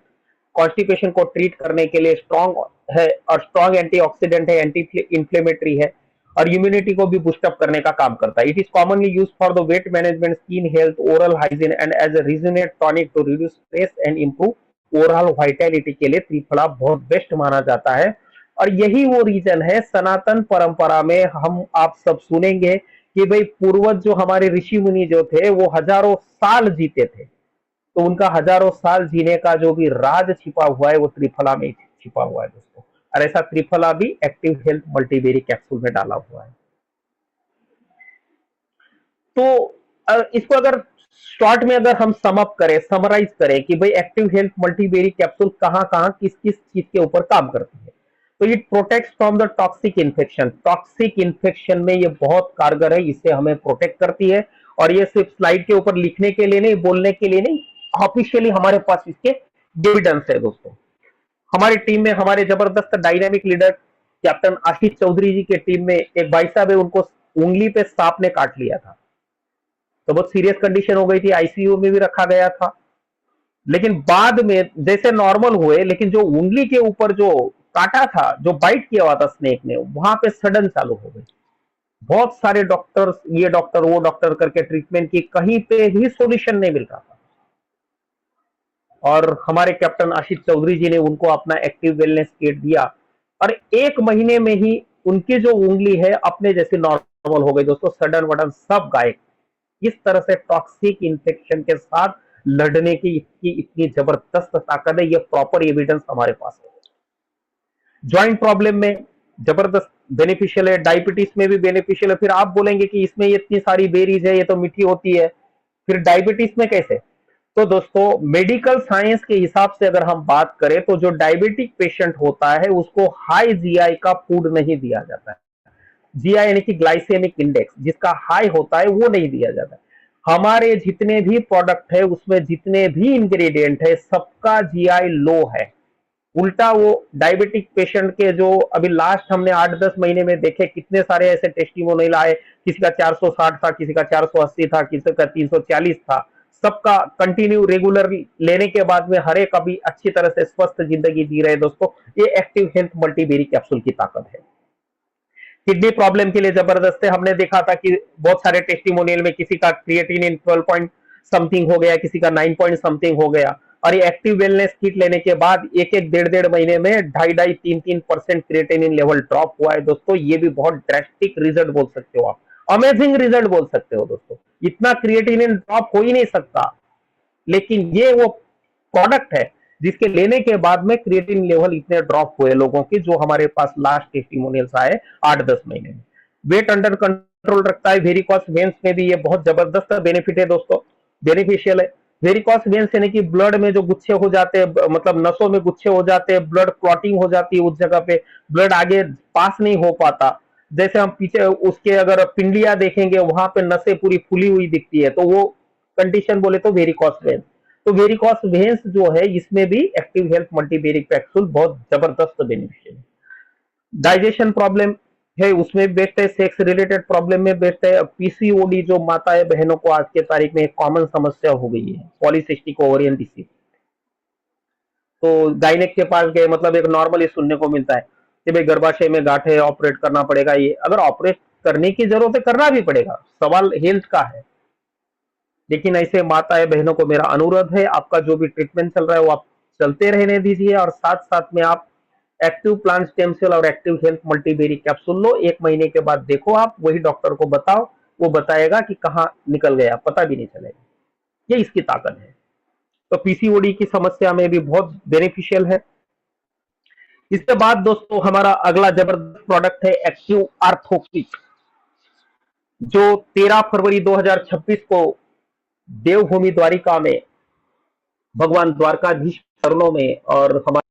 कॉन्स्टिपेशन को ट्रीट करने के लिए स्ट्रॉन्ग है, और स्ट्रॉन्ग एंटीऑक्सीडेंट है, एंटी इंफ्लेमेटरी है, और इम्यूनिटी को भी बूस्टअप करने का काम करता है। It is commonly use for the weight management, skin health, oral hygiene and as a rejuvenate tonic to reduce stress and improve overall vitality के लिए त्रिफला बहुत बेस्ट माना जाता है। और यही वो रीजन है, सनातन परंपरा में हम आप सब सुनेंगे कि भाई पूर्वज जो हमारे ऋषि मुनि जो थे वो हजारों साल जीते थे, तो उनका हजारों साल जीने का जो भी राज छिपा हुआ है वो त्रिफला में छिपा हुआ है दोस्तों, और ऐसा त्रिफला भी एक्टिव हेल्थ मल्टीबेरी कैप्सूल में डाला हुआ है। तो इसको अगर शॉर्ट में अगर हम समअप करें, समराइज करें कि भाई एक्टिव हेल्थ मल्टीबेरी कैप्सूल कहां कहां किस किस चीज के ऊपर काम करती है, तो it protects from the toxic infection. Toxic infection में ये बहुत कारगर है, इससे हमें प्रोटेक्ट करती है। और ये सिर्फ स्लाइड के ऊपर लिखने के लिए नहीं, बोलने के लिए नहीं, ऑफिशियली हमारे पास इसके एविडेंस है दोस्तों। हमारी टीम में हमारे जबरदस्त dynamic leader captain Ashish Chaudhary जी के टीम में एक भाई साहब है, उनको उंगली पे सांप ने काट लिया था, तो बहुत सीरियस कंडीशन हो गई थी, आईसीयू में भी रखा गया था। लेकिन बाद में जैसे नॉर्मल हुए, लेकिन जो उंगली के ऊपर जो काटा था, जो बाइट किया हुआ था स्नेक ने, वहां पे सडन चालू हो गई। बहुत सारे डॉक्टर्स, ये डॉक्टर वो डॉक्टर करके ट्रीटमेंट की, कहीं पे ही सॉल्यूशन नहीं मिल रहा था। और हमारे कैप्टन आशीष चौधरी जी ने उनको अपना एक्टिव वेलनेस किट दिया, और 1 महीने में ही उनकी जो उंगली है अपने जैसे नॉर्मल हो गई दोस्तों, सडन वडन सब गायब। इस तरह से टॉक्सिक इन्फेक्शन के साथ लड़ने की इसकी इतनी जबरदस्त ताकत है, ये प्रॉपर एविडेंस हमारे पास है। ज्वाइंट प्रॉब्लम में जबरदस्त बेनिफिशियल है, डायबिटीज में भी बेनिफिशियल है। फिर आप बोलेंगे कि इसमें ये इतनी सारी बेरीज है, ये तो मीठी होती है, फिर डायबिटीज में कैसे? तो दोस्तों मेडिकल साइंस के हिसाब से अगर हम बात करें तो जो डायबिटिक पेशेंट होता है उसको हाई जीआई का फूड नहीं दिया जाता है। जीआई यानी कि ग्लाइसेमिक इंडेक्स जिसका हाई होता है वो नहीं दिया जाता है। हमारे जितने भी प्रोडक्ट है उसमें जितने भी इंग्रेडिएंट है सबका जीआई लो है। उल्टा वो डायबिटिक पेशेंट के जो अभी लास्ट हमने 8-10 महीने में देखे कितने सारे ऐसे टेस्टिमोनियल आए, किसी का 460 था, किसी का 480 था, किसी का 340 था। सबका कंटिन्यू रेगुलर लेने के बाद में हर एक अभी अच्छी तरह से स्वस्थ जिंदगी जी रहे। दोस्तों ये एक्टिव हेल्थ मल्टीबेरी कैप्सूल की ताकत है। किडनी प्रॉब्लम के लिए जबरदस्त है। हमने देखा था कि बहुत सारे टेस्टिमोनियल में किसी का क्रिएटिनिन 12 पॉइंट समथिंग हो गया, किसी का 9 पॉइंट समथिंग हो गया, और ये एक्टिव वेलनेस किट लेने के बाद एक एक डेढ़ महीने में 2.5-3% क्रिएटिनिन लेवल ड्रॉप हुआ है। दोस्तों ये भी बहुत ड्रेस्टिक रिजल्ट बोल सकते हो आप, अमेजिंग रिजल्ट बोल सकते हो। दोस्तों इतना क्रिएटिनिन ड्रॉप हो ही नहीं सकता, लेकिन ये वो प्रोडक्ट है जिसके लेने के बाद में क्रिएटिन लेवल इतने ड्रॉप हुए लोगों की, जो हमारे पास लास्ट टेस्टिमोनियल्स आए 8-10 महीने में। वेट अंडर कंट्रोल रखता है। वेरिकॉस वेन्स में भी ये बहुत जबरदस्त बेनिफिट है दोस्तों, बेनिफिशियल है। वेरिकॉस वेन्स यानी कि ब्लड में जो गुच्छे हो जाते हैं, मतलब नसों में गुच्छे हो जाते हैं, ब्लड क्लॉटिंग हो जाती है, उस जगह पे ब्लड आगे पास नहीं हो पाता। जैसे हम पीछे उसके अगर पिंडलियां देखेंगे वहां पे नसें पूरी फुली हुई दिखती है, तो वो कंडीशन बोले तो वेरिकॉस वेन्स। तो वेरिकॉस वेन्स जो है इसमें भी एक्टिव हेल्थ मल्टीबेरिक कैप्सूल बहुत जबरदस्त बेनिफिशियल है। डाइजेशन प्रॉब्लम है उसमें भी बेस्ट है। सेक्स रिलेटेड प्रॉब्लम में बेस्ट है। पीसीओडी जो माताएं बहनों को आज के तारीख में एक कॉमन समस्या हो गई है, पॉलीसिस्टिक ओवरियन डिसीज। तो गायनेक के पास गए, मतलब एक नॉर्मली सुनने को मिलता है कि भाई गर्भाशय में गांठ है, ऑपरेट करना पड़ेगा। ये अगर ऑपरेट करने की जरूरत है करना भी पड़ेगा, सवाल हेल्थ का है। लेकिन ऐसे माताएं बहनों को मेरा अनुरोध है, आपका जो भी ट्रीटमेंट चल रहा है वो आप चलते रहने दीजिए, और साथ साथ में आप एक्टिव प्लांट स्टेम सेल और एक्टिव हेल्थ मल्टीबेरी कैप्सूल लो। 1 महीने के बाद देखो, आप वही डॉक्टर को बताओ, वो बताएगा कि कहाँ निकल गया, पता भी नहीं चलेगा। ये इसकी ताकत है। तो पीसीओडी की समस्या में भी बहुत बेनिफिशियल है। इसके बाद दोस्तों हमारा अगला जबरदस्त प्रोडक्ट है एक्टिव आर्थोकिट, जो 13 फरवरी 2026 को देवभूमि द्वारिका में भगवान द्वारकाधीश चरणों में और हमारे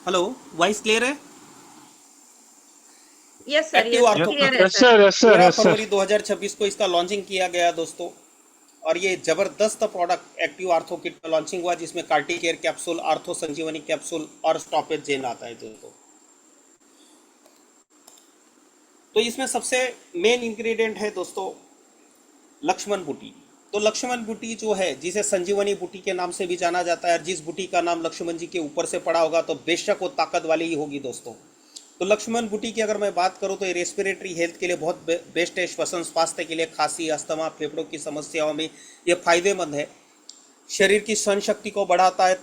हेलो, वॉइस क्लियर है? Yes sir, active yes ortho clear है yes sir. Sir, yes sir, 13 yes sir. फरवरी 2026 को इसका लॉन्चिंग किया गया दोस्तों, और ये जबरदस्त प्रोडक्ट एक्टिव आर्थो किट का लॉन्चिंग हुआ, जिसमें कार्टी केयर कैप्सूल, आर्थो संजीवनी कैप्सूल और स्टॉपेज जेल आता है दोस्तों। तो इसमें सबसे मेन इंग्रेडिएंट है दोस्तों लक्ष्मण बूटी। तो लक्ष्मण बूटी जो है, जिसे संजीवनी बूटी के नाम से भी जाना जाता है, जिस बूटी का नाम लक्ष्मण जी के ऊपर से पड़ा होगा तो बेशक वो ताकत वाली ही होगी दोस्तों। तो लक्ष्मण बूटी की अगर मैं बात करूं तो ये रेस्पिरेटरी हेल्थ के लिए बहुत बेस्ट है। श्वसन स्वास्थ्य के लिए, खांसी, अस्थमा, फेफड़ों की समस्याओं में ये फायदेमंद है। शरीर की सहन शक्ति को बढ़ाता है,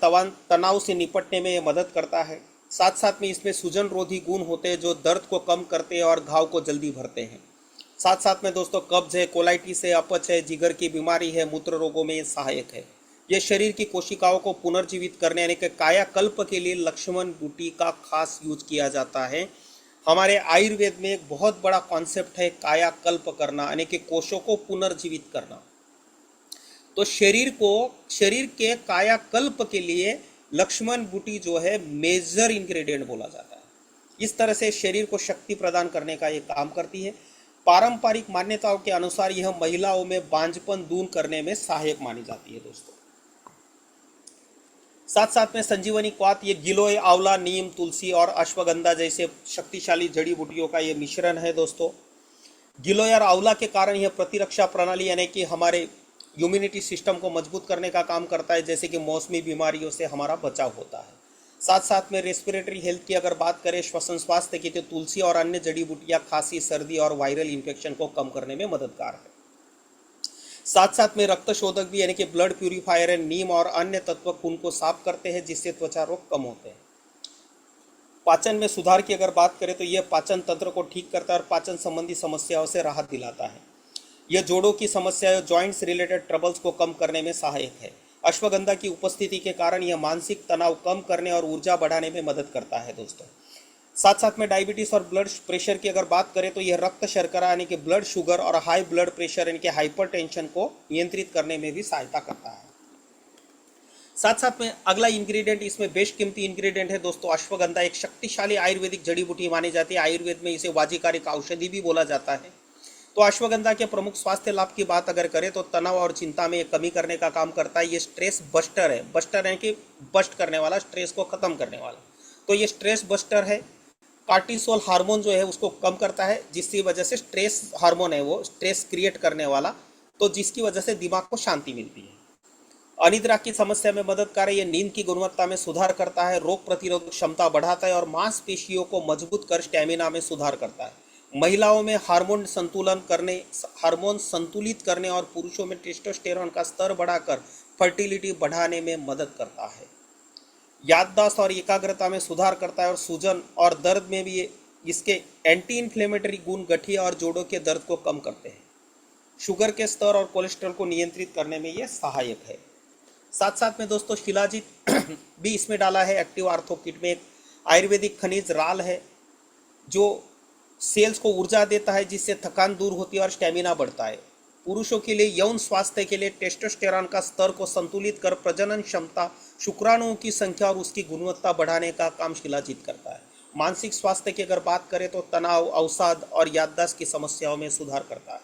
तनाव से निपटने में ये मदद करता है। साथ साथ में इसमें सूजन रोधी गुण होते हैं जो दर्द को कम करते हैं और घाव को जल्दी भरते हैं। साथ साथ में दोस्तों कब्ज है, कोलाइटिस है, अपच है, जिगर की बीमारी है, मूत्र रोगों में सहायक है। ये शरीर की कोशिकाओं को पुनर्जीवित करने यानी कि कायाकल्प के लिए लक्ष्मण बूटी का खास यूज किया जाता है। हमारे आयुर्वेद में एक बहुत बड़ा कॉन्सेप्ट है कायाकल्प करना, यानी कि कोशों को पुनर्जीवित करना। तो शरीर के कायाकल्प के लिए लक्ष्मण बूटी जो है मेजर इंग्रेडिएंट बोला जाता है। इस तरह से शरीर को शक्ति प्रदान करने का ये काम करती है। पारंपरिक मान्यताओं के अनुसार यह महिलाओं में बांझपन दूर करने में सहायक मानी जाती है दोस्तों। साथ साथ में संजीवनी क्वाथ, ये गिलोय, आंवला, नीम, तुलसी और अश्वगंधा जैसे शक्तिशाली जड़ी बूटियों का ये मिश्रण है दोस्तों। गिलोय और आंवला के कारण यह प्रतिरक्षा प्रणाली यानी कि हमारे इम्यूनिटी सिस्टम को मजबूत करने का काम करता है, जैसे कि मौसमी बीमारियों से हमारा बचाव होता है। साथ साथ में रेस्पिरेटरी हेल्थ की अगर बात करें, श्वसन स्वास्थ्य की, तो तुलसी और अन्य जड़ी बूटियां खांसी, सर्दी और वायरल इन्फेक्शन को कम करने में मददगार है। साथ साथ में रक्त शोधक भी यानी कि ब्लड प्यूरिफायर है। नीम और अन्य तत्व खून को साफ करते हैं, जिससे त्वचा रोग कम होते हैं। पाचन में सुधार की अगर बात करें तो यह पाचन तंत्र को ठीक करता है और पाचन संबंधी समस्याओं से राहत दिलाता है। यह जोड़ों की समस्या, जॉइंट्स रिलेटेड ट्रबल्स को कम करने में सहायक है। अश्वगंधा की उपस्थिति के कारण यह मानसिक तनाव कम करने और ऊर्जा बढ़ाने में मदद करता है दोस्तों। साथ साथ में डायबिटीज और ब्लड प्रेशर की अगर बात करें तो यह रक्त शर्करा यानी कि ब्लड शुगर और हाई ब्लड प्रेशर यानी कि हाइपरटेंशन को नियंत्रित करने में भी सहायता करता है। साथ साथ में अगला इंग्रेडिएंट, इसमें बेशकीमती इंग्रेडिएंट है दोस्तों अश्वगंधा। एक शक्तिशाली आयुर्वेदिक जड़ी बूटी मानी जाती है। आयुर्वेद में इसे वाजिकारिक औषधि भी बोला जाता है। तो अश्वगंधा के प्रमुख स्वास्थ्य लाभ की बात अगर करें तो तनाव और चिंता में कमी करने का काम करता है। ये स्ट्रेस बस्टर है। बस्टर है कि बस्ट करने वाला, स्ट्रेस को खत्म करने वाला। तो ये स्ट्रेस बस्टर है। कार्टिसोल हार्मोन जो है उसको कम करता है, जिसकी वजह से स्ट्रेस हार्मोन है वो स्ट्रेस क्रिएट करने वाला, तो जिसकी वजह से दिमाग को शांति मिलती है। अनिद्रा की समस्या में मददगार है। ये नींद की गुणवत्ता में सुधार करता है, रोग प्रतिरोधक क्षमता बढ़ाता है और मांसपेशियों को मजबूत कर स्टैमिना में सुधार करता है। महिलाओं में हार्मोन संतुलित करने और पुरुषों में टेस्टोस्टेरोन का स्तर बढ़ाकर फर्टिलिटी बढ़ाने में मदद करता है। याददाश्त और एकाग्रता में सुधार करता है और सूजन और दर्द में भी इसके एंटी इन्फ्लेमेटरी गुण गठिया और जोड़ों के दर्द को कम करते हैं। शुगर के स्तर और कोलेस्ट्रॉल को नियंत्रित करने में ये सहायक है। साथ साथ में दोस्तों शिलाजीत भी इसमें डाला है। एक्टिव आर्थो किट में एक आयुर्वेदिक खनिज राल है जो सेल्स को ऊर्जा देता है, जिससे थकान दूर होती है और स्टेमिना बढ़ता है। पुरुषों के लिए यौन स्वास्थ्य के लिए टेस्टोस्टेरोन का स्तर को संतुलित कर प्रजनन क्षमता, शुक्राणुओं की संख्या और उसकी गुणवत्ता बढ़ाने का काम शिलाजीत करता है। मानसिक स्वास्थ्य की अगर बात करें तो तनाव, अवसाद और याददाश्त की समस्याओं में सुधार करता है।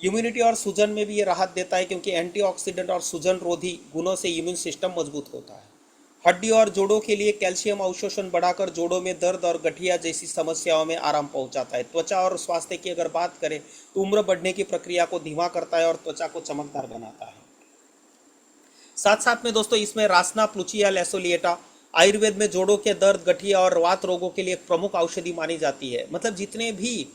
इम्यूनिटी और सूजन में भी ये राहत देता है, क्योंकि एंटीऑक्सीडेंट और सूजन रोधी गुणों से इम्यून सिस्टम मजबूत होता है। हड्डी और जोड़ों के लिए कैल्शियम अवशोषण बढ़ाकर जोड़ों में दर्द और गठिया जैसी समस्याओं में आराम पहुंचाता है। त्वचा और स्वास्थ्य की अगर बात करें तो उम्र बढ़ने की प्रक्रिया को धीमा करता है और त्वचा को चमकदार बनाता है। साथ साथ में दोस्तों इसमें रासना प्लूचिया लैसोलिएटा आयुर्वेद में जोड़ों के दर्द, गठिया और वात रोगों के लिए एक प्रमुख औषधि मानी जाती है। मतलब जितने भी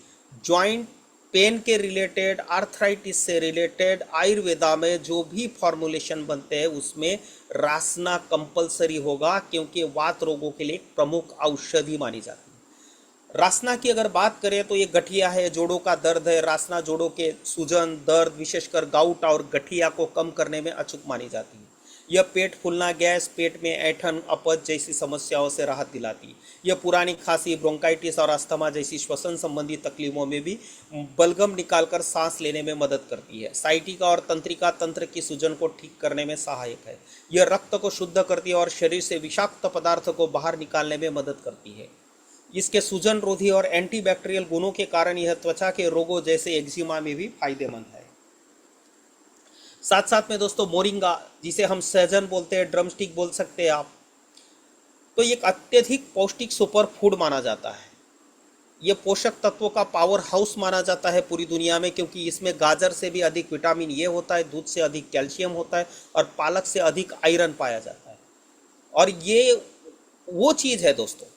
ज्वाइंट पेन के रिलेटेड, आर्थराइटिस से रिलेटेड आयुर्वेदा में जो भी फॉर्मुलेशन बनते हैं उसमें रासना कंपलसरी होगा, क्योंकि वात रोगों के लिए प्रमुख औषधि मानी जाती है। रासना की अगर बात करें तो ये गठिया है, जोड़ों का दर्द है। रासना जोड़ों के सूजन, दर्द, विशेषकर गाउट और गठिया को कम करने में अचूक मानी जाती है। यह पेट फूलना, गैस, पेट में ऐंठन, अपच जैसी समस्याओं से राहत दिलाती है। यह पुरानी खांसी, ब्रोंकाइटिस और अस्थमा जैसी श्वसन संबंधी तकलीफों में भी बलगम निकालकर सांस लेने में मदद करती है। साइटिका और तंत्रिका तंत्र की सूजन को ठीक करने में सहायक है। यह रक्त को शुद्ध करती है और शरीर से विषाक्त पदार्थ को बाहर निकालने में मदद करती है। इसके सूजन रोधी और एंटीबैक्टीरियल गुणों के कारण यह त्वचा के रोगों जैसे एक्जिमा में भी फायदेमंद है। साथ साथ में दोस्तों मोरिंगा, जिसे हम सहजन बोलते हैं, ड्रमस्टिक बोल सकते हैं आप, तो एक अत्यधिक पौष्टिक सुपर फूड माना जाता है। ये पोषक तत्वों का पावर हाउस माना जाता है पूरी दुनिया में, क्योंकि इसमें गाजर से भी अधिक विटामिन ए होता है, दूध से अधिक कैल्शियम होता है और पालक से अधिक आयरन पाया जाता है। और ये वो चीज़ है दोस्तों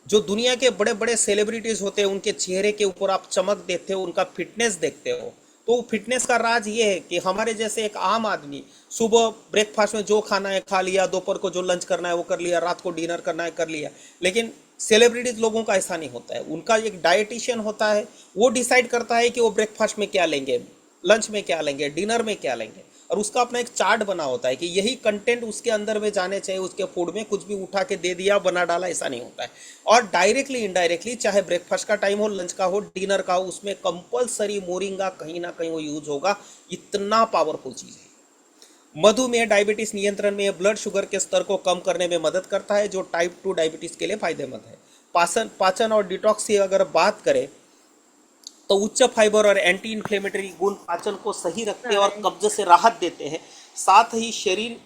जो दुनिया के बड़े बड़े सेलिब्रिटीज होते हैं, उनके चेहरे के ऊपर आप चमक देखते हो, उनका फिटनेस देखते हो, तो फिटनेस का राज ये है कि हमारे जैसे एक आम आदमी सुबह ब्रेकफास्ट में जो खाना है खा लिया, दोपहर को जो लंच करना है वो कर लिया, रात को डिनर करना है कर लिया। लेकिन सेलिब्रिटीज लोगों का ऐसा नहीं होता है। उनका एक डाइटिशियन होता है, वो डिसाइड करता है कि वो ब्रेकफास्ट में क्या लेंगे, लंच में क्या लेंगे, डिनर में क्या लेंगे, और उसका अपना एक चार्ट बना होता है कि यही कंटेंट उसके अंदर में जाने चाहिए। उसके फूड में कुछ भी उठा के दे दिया, बना डाला, ऐसा नहीं होता है। और डायरेक्टली इनडायरेक्टली, चाहे ब्रेकफास्ट का टाइम हो, लंच का हो, डिनर का हो, उसमें कंपलसरी मोरिंगा कहीं ना कहीं वो यूज होगा। इतना पावरफुल चीज़ है। मधुमेह, डायबिटीज नियंत्रण में ब्लड शुगर के स्तर को कम करने में मदद करता है, जो टाइप 2 डायबिटीज के लिए फायदेमंद है। पाचन और डिटॉक्स की अगर बात करें तो उच्च फाइबर और एंटी इन्फ्लेमेटरी गुण पाचन को सही रखते हैं और कब्ज से राहत देते हैं। साथ ही शरीर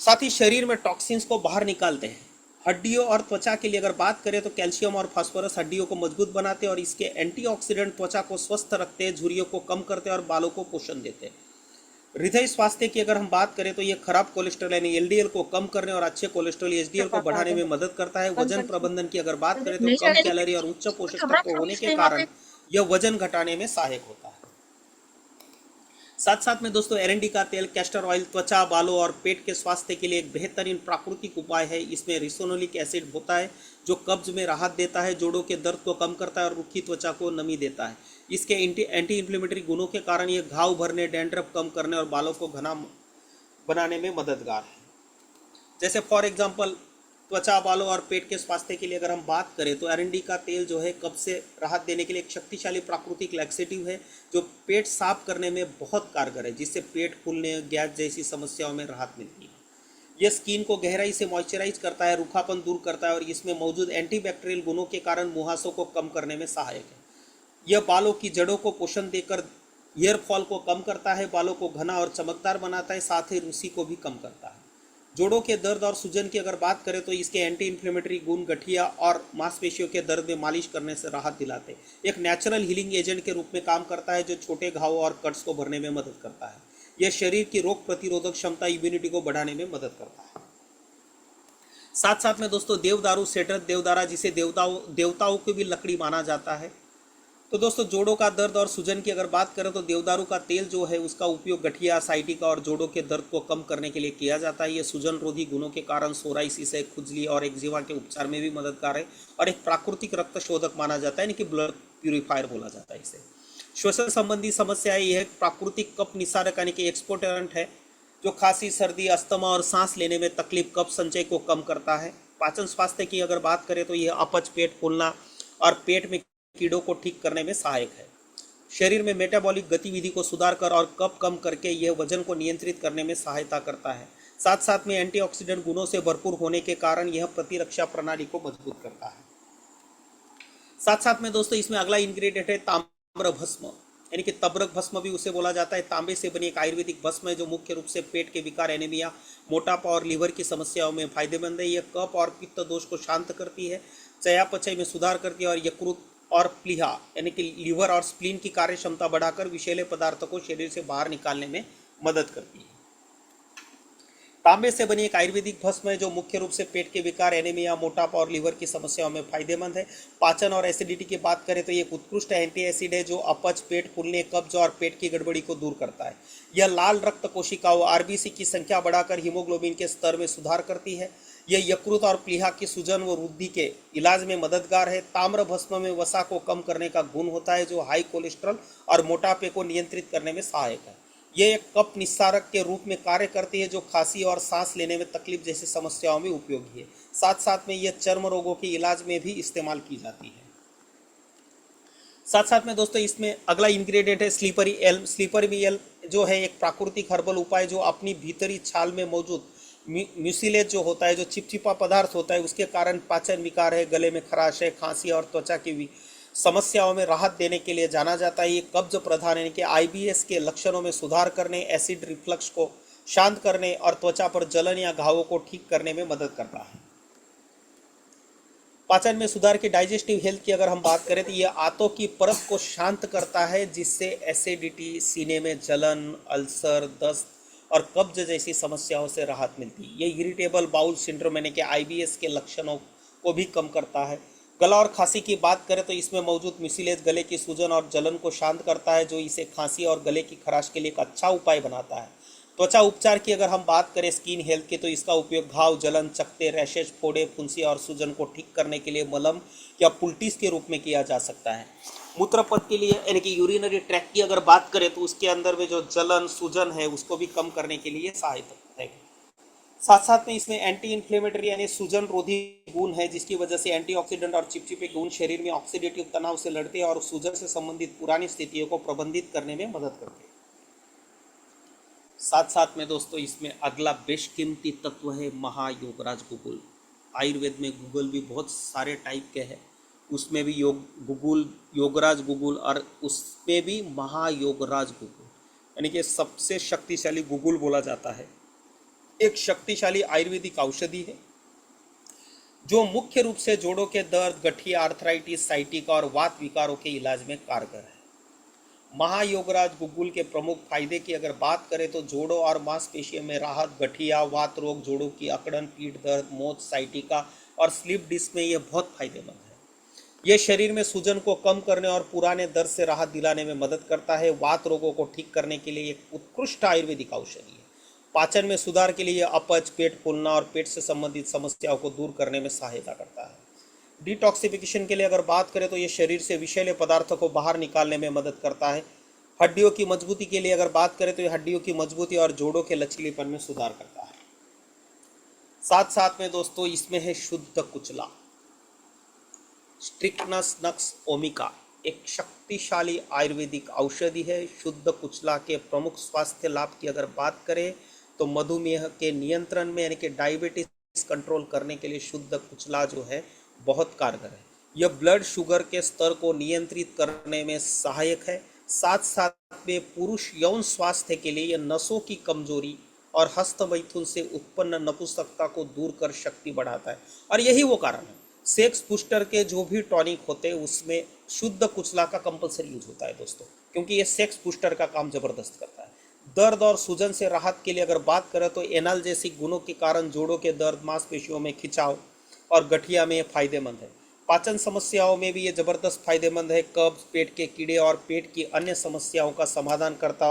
साथ ही शरीर में टॉक्सिन्स को बाहर निकालते हैं। हड्डियों और त्वचा के लिए अगर बात करें तो कैल्शियम और फास्फोरस हड्डियों को मजबूत बनाते हैं और इसके एंटीऑक्सीडेंट त्वचा को स्वस्थ रखते हैं, झुर्रियों को कम करते हैं और बालों को पोषण देते हैं। हृदय स्वास्थ्य की अगर हम बात करें तो ये खराब कोलेस्ट्रॉल यानी एलडीएल को कम करने और अच्छे कोलेस्ट्रॉल एचडीएल को बढ़ाने में मदद करता है। वजन प्रबंधन की अगर बात करें तो कम कैलोरी और उच्च पोषक तत्व होने के कारण यह वजन घटाने में सहायक होता है। साथ साथ में दोस्तों एरंडी का तेल, कैस्टर ऑयल त्वचा, बालों और पेट के स्वास्थ्य के लिए एक बेहतरीन प्राकृतिक उपाय है। इसमें रिसोनोलिक एसिड होता है जो कब्ज में राहत देता है, जोड़ों के दर्द को कम करता है और रूखी त्वचा को नमी देता है। इसके एंटी इन्फ्लेमेटरी गुणों के कारण ये घाव भरने, डैंड्रफ कम करने और बालों को घना बनाने में मददगार है। जैसे फॉर एग्जांपल त्वचा, बालों और पेट के स्वास्थ्य के लिए अगर हम बात करें तो एरंडी का तेल जो है कब्ज से राहत देने के लिए एक शक्तिशाली प्राकृतिक लैक्सेटिव है जो पेट साफ करने में बहुत कारगर है, जिससे पेट फूलने, गैस जैसी समस्याओं में राहत मिलती है। यह स्किन को गहराई से मॉइस्चराइज करता है, रूखापन दूर करता है और इसमें मौजूद एंटीबैक्टीरियल गुणों के कारण मुहासों को कम करने में सहायक है। यह बालों की जड़ों को पोषण देकर हेयर फॉल को कम करता है, बालों को घना और चमकदार बनाता है, साथ ही रूसी को भी कम करता है। जोड़ों के दर्द और सूजन की अगर बात करें तो इसके एंटी इन्फ्लेमेटरी गुण गठिया और मांसपेशियों के दर्द में मालिश करने से राहत दिलाते हैं। एक नेचुरल हीलिंग एजेंट के रूप में काम करता है जो छोटे घावों और कट्स को भरने में मदद करता है। यह शरीर की रोग प्रतिरोधक क्षमता, इम्यूनिटी को बढ़ाने में मदद करता है। साथ साथ में दोस्तों देवदारू, सेडर, देवदारा जिसे देवताओं की भी लकड़ी माना जाता है। तो दोस्तों जोड़ों का दर्द और सूजन की अगर बात करें तो देवदारू का तेल जो है उसका उपयोग गठिया, साइटिका और जोड़ों के दर्द को कम करने के लिए किया जाता है। ये सूजन रोधी गुणों के कारण सोराइसिस, खुजली और एक्जिमा के उपचार में भी मददगार है और एक प्राकृतिक रक्त शोधक माना जाता है, यानी कि ब्लड प्यूरिफायर बोला जाता है इसे। श्वसन संबंधी समस्याएं, यह प्राकृतिक कफ निस्सारक यानी कि एक्सपोर्टेंट है जो खांसी, सर्दी, अस्थमा और सांस लेने में तकलीफ, कफ संचय को कम करता है। पाचन स्वास्थ्य की अगर बात करें तो यह अपच, पेट फूलना और पेट में कीड़ों को ठीक करने में सहायक है। शरीर में मेटाबॉलिक गतिविधि को सुधार कर और कफ कम करके यह वजन को नियंत्रित करने में सहायता करता है। साथ साथ में एंटीऑक्सीडेंट गुणों से भरपूर होने के कारण यह प्रतिरक्षा प्रणाली को मजबूत करता है। साथ साथ में दोस्तों इसमें अगला इंग्रेडिएंट है ताम्र भस्म, यानी कि तब्रक भस्म भी उसे बोला जाता है। तांबे से बनी एक आयुर्वेदिक भस्म है जो मुख्य रूप से पेट के विकार, एनीमिया, मोटापा और लीवर की समस्याओं में फायदेमंद है। यह कफ और पित्त दोष को शांत करती है, चयापचय में सुधार करती है और यकृत और प्लीहा यानी कि लीवर और स्प्लीन की कार्य क्षमता बढ़ाकर विषैले पदार्थों को शरीर से बाहर निकालने में मदद करती है। तांबे से बनी एक आयुर्वेदिक भस्म है जो मुख्य रूप से पेट के विकार, एनीमिया, मोटापा और लीवर की समस्याओं में फायदेमंद है। पाचन और एसिडिटी की बात करें तो ये एक उत्कृष्ट एंटी एसिड है जो अपच, पेट फूलने, कब्ज और पेट की गड़बड़ी को दूर करता है। यह लाल रक्त कोशिकाओं आरबीसी की संख्या बढ़ाकर हीमोग्लोबिन के स्तर में सुधार करती है। यह यकृत और प्लीहा की सूजन व वृद्धि के इलाज में मददगार है। ताम्र भस्म में वसा को कम करने का गुण होता है जो हाई कोलेस्ट्रॉल और मोटापे को नियंत्रित करने में सहायक है। यह एक कफ निस्सारक के रूप में कार्य करती है जो खांसी और सांस लेने में तकलीफ जैसी समस्याओं में उपयोगी है। साथ साथ में यह चर्म रोगों के इलाज में भी इस्तेमाल की जाती है। साथ साथ में दोस्तों इसमें अगला इंग्रेडिएंट है स्लीपरी एल्म। स्लीपरी एल्म जो है एक प्राकृतिक हर्बल उपाय जो अपनी भीतरी छाल में मौजूद म्यूसिलेज जो होता है, जो चिपचिपा पदार्थ होता है, उसके कारण पाचन विकार है, गले में खराश है, खांसी और त्वचा की समस्याओं में राहत देने के लिए जाना जाता है। ये कब्ज प्रधान यानी कि आईबीएस के लक्षणों में सुधार करने, एसिड रिफ्लक्स को शांत करने और त्वचा पर जलन या घावों को ठीक करने में मदद करता है। पाचन में सुधार की डाइजेस्टिव हेल्थ की अगर हम बात करें तो यह आंतों की परत को शांत करता है जिससे एसिडिटी, सीने में जलन, अल्सर, दस्त और कब्ज जैसी समस्याओं से राहत मिलती है। ये इरिटेबल बाउल सिंड्रोम यानी कि आईबीएस के लक्षणों को भी कम करता है। गला और खांसी की बात करें तो इसमें मौजूद म्यूसिलेज गले की सूजन और जलन को शांत करता है जो इसे खांसी और गले की खराश के लिए एक अच्छा उपाय बनाता है। त्वचा उपचार की अगर हम बात करें स्किन हेल्थ की तो इसका उपयोग घाव, जलन, चकत्ते, रैशेज, फोड़े, फुंसी और सूजन को ठीक करने के लिए मलम या पुल्टिस के रूप में किया जा सकता है। मूत्रपथ के लिए यानी कि यूरिनरी ट्रैक्ट की अगर बात करें तो उसके अंदर में जो जलन, सूजन है उसको भी कम करने के लिए सहायता है। साथ साथ में इसमें एंटी इन्फ्लेमेटरी यानी सूजन रोधी गुण है जिसकी वजह से एंटीऑक्सीडेंट और चिपचिपे गुण शरीर में ऑक्सीडेटिव तनाव से लड़ते हैं और सूजन से संबंधित पुरानी स्थितियों को प्रबंधित करने में मदद करते हैं। साथ साथ में दोस्तों इसमें अगला बेशकीमती तत्व है महायोगराज गुगुल। आयुर्वेद में गुगुल भी बहुत सारे टाइप के हैं, उसमें भी योगराज गुगुल और उसमें भी महायोगराज गुगुल यानी कि सबसे शक्तिशाली गुगुल बोला जाता है। एक शक्तिशाली आयुर्वेदिक औषधि है जो मुख्य रूप से जोड़ों के दर्द, गठिया, आर्थराइटिस, साइटिका और वात विकारों के इलाज में कारगर है। महायोगराज गुग्गुल के प्रमुख फायदे की अगर बात करें तो जोड़ों और मांसपेशियों में राहत, गठिया, वात रोग, जोड़ों की अकड़न, पीठ दर्द, मोच, साइटिका और स्लिप डिस्क में ये बहुत फायदेमंद है। ये शरीर में सूजन को कम करने और पुराने दर्द से राहत दिलाने में मदद करता है। वात रोगों को ठीक करने के लिए एक उत्कृष्ट आयुर्वेदिक औषधि है। पाचन में सुधार के लिए अपच, पेट फूलना और पेट से संबंधित समस्याओं को दूर करने में सहायता करता है। डिटॉक्सिफिकेशन के लिए अगर बात करें तो ये शरीर से विषैले पदार्थों को बाहर निकालने में मदद करता है। हड्डियों की मजबूती के लिए अगर बात करें तो ये हड्डियों की मजबूती और जोड़ों के लचीलेपन में सुधार करता है। साथ साथ में दोस्तों इसमें है शुद्ध कुचला, स्ट्रिक्नस नक्स ओमिका, एक शक्तिशाली आयुर्वेदिक औषधि है। शुद्ध कुचला के प्रमुख स्वास्थ्य लाभ की अगर बात करें तो मधुमेह के नियंत्रण में यानी कि डायबिटीज कंट्रोल करने के लिए शुद्ध कुचला जो है बहुत कारगर है। यह ब्लड शुगर के स्तर को नियंत्रित करने में सहायक है। साथ साथ में पुरुष यौन स्वास्थ्य के लिए यह नसों की कमजोरी और हस्तमैथुन से उत्पन्न नपुंसकता को दूर कर शक्ति बढ़ाता है। और यही वो कारण है, सेक्स बूस्टर के जो भी टॉनिक होते हैं उसमें शुद्ध कुचला का कंपलसरी यूज होता है दोस्तों, क्योंकि ये सेक्स बूस्टर का काम जबरदस्त करता है। दर्द और सूजन से राहत के लिए अगर बात करें तो एनाल्जेसिक गुणों के कारण जोड़ों के दर्द, मांसपेशियों में खिंचाव और गठिया में फायदेमंद है। पाचन समस्याओं में भी ये जबरदस्त फायदेमंद है। कब्ज, पेट के कीड़े और पेट की अन्य समस्याओं का समाधान करता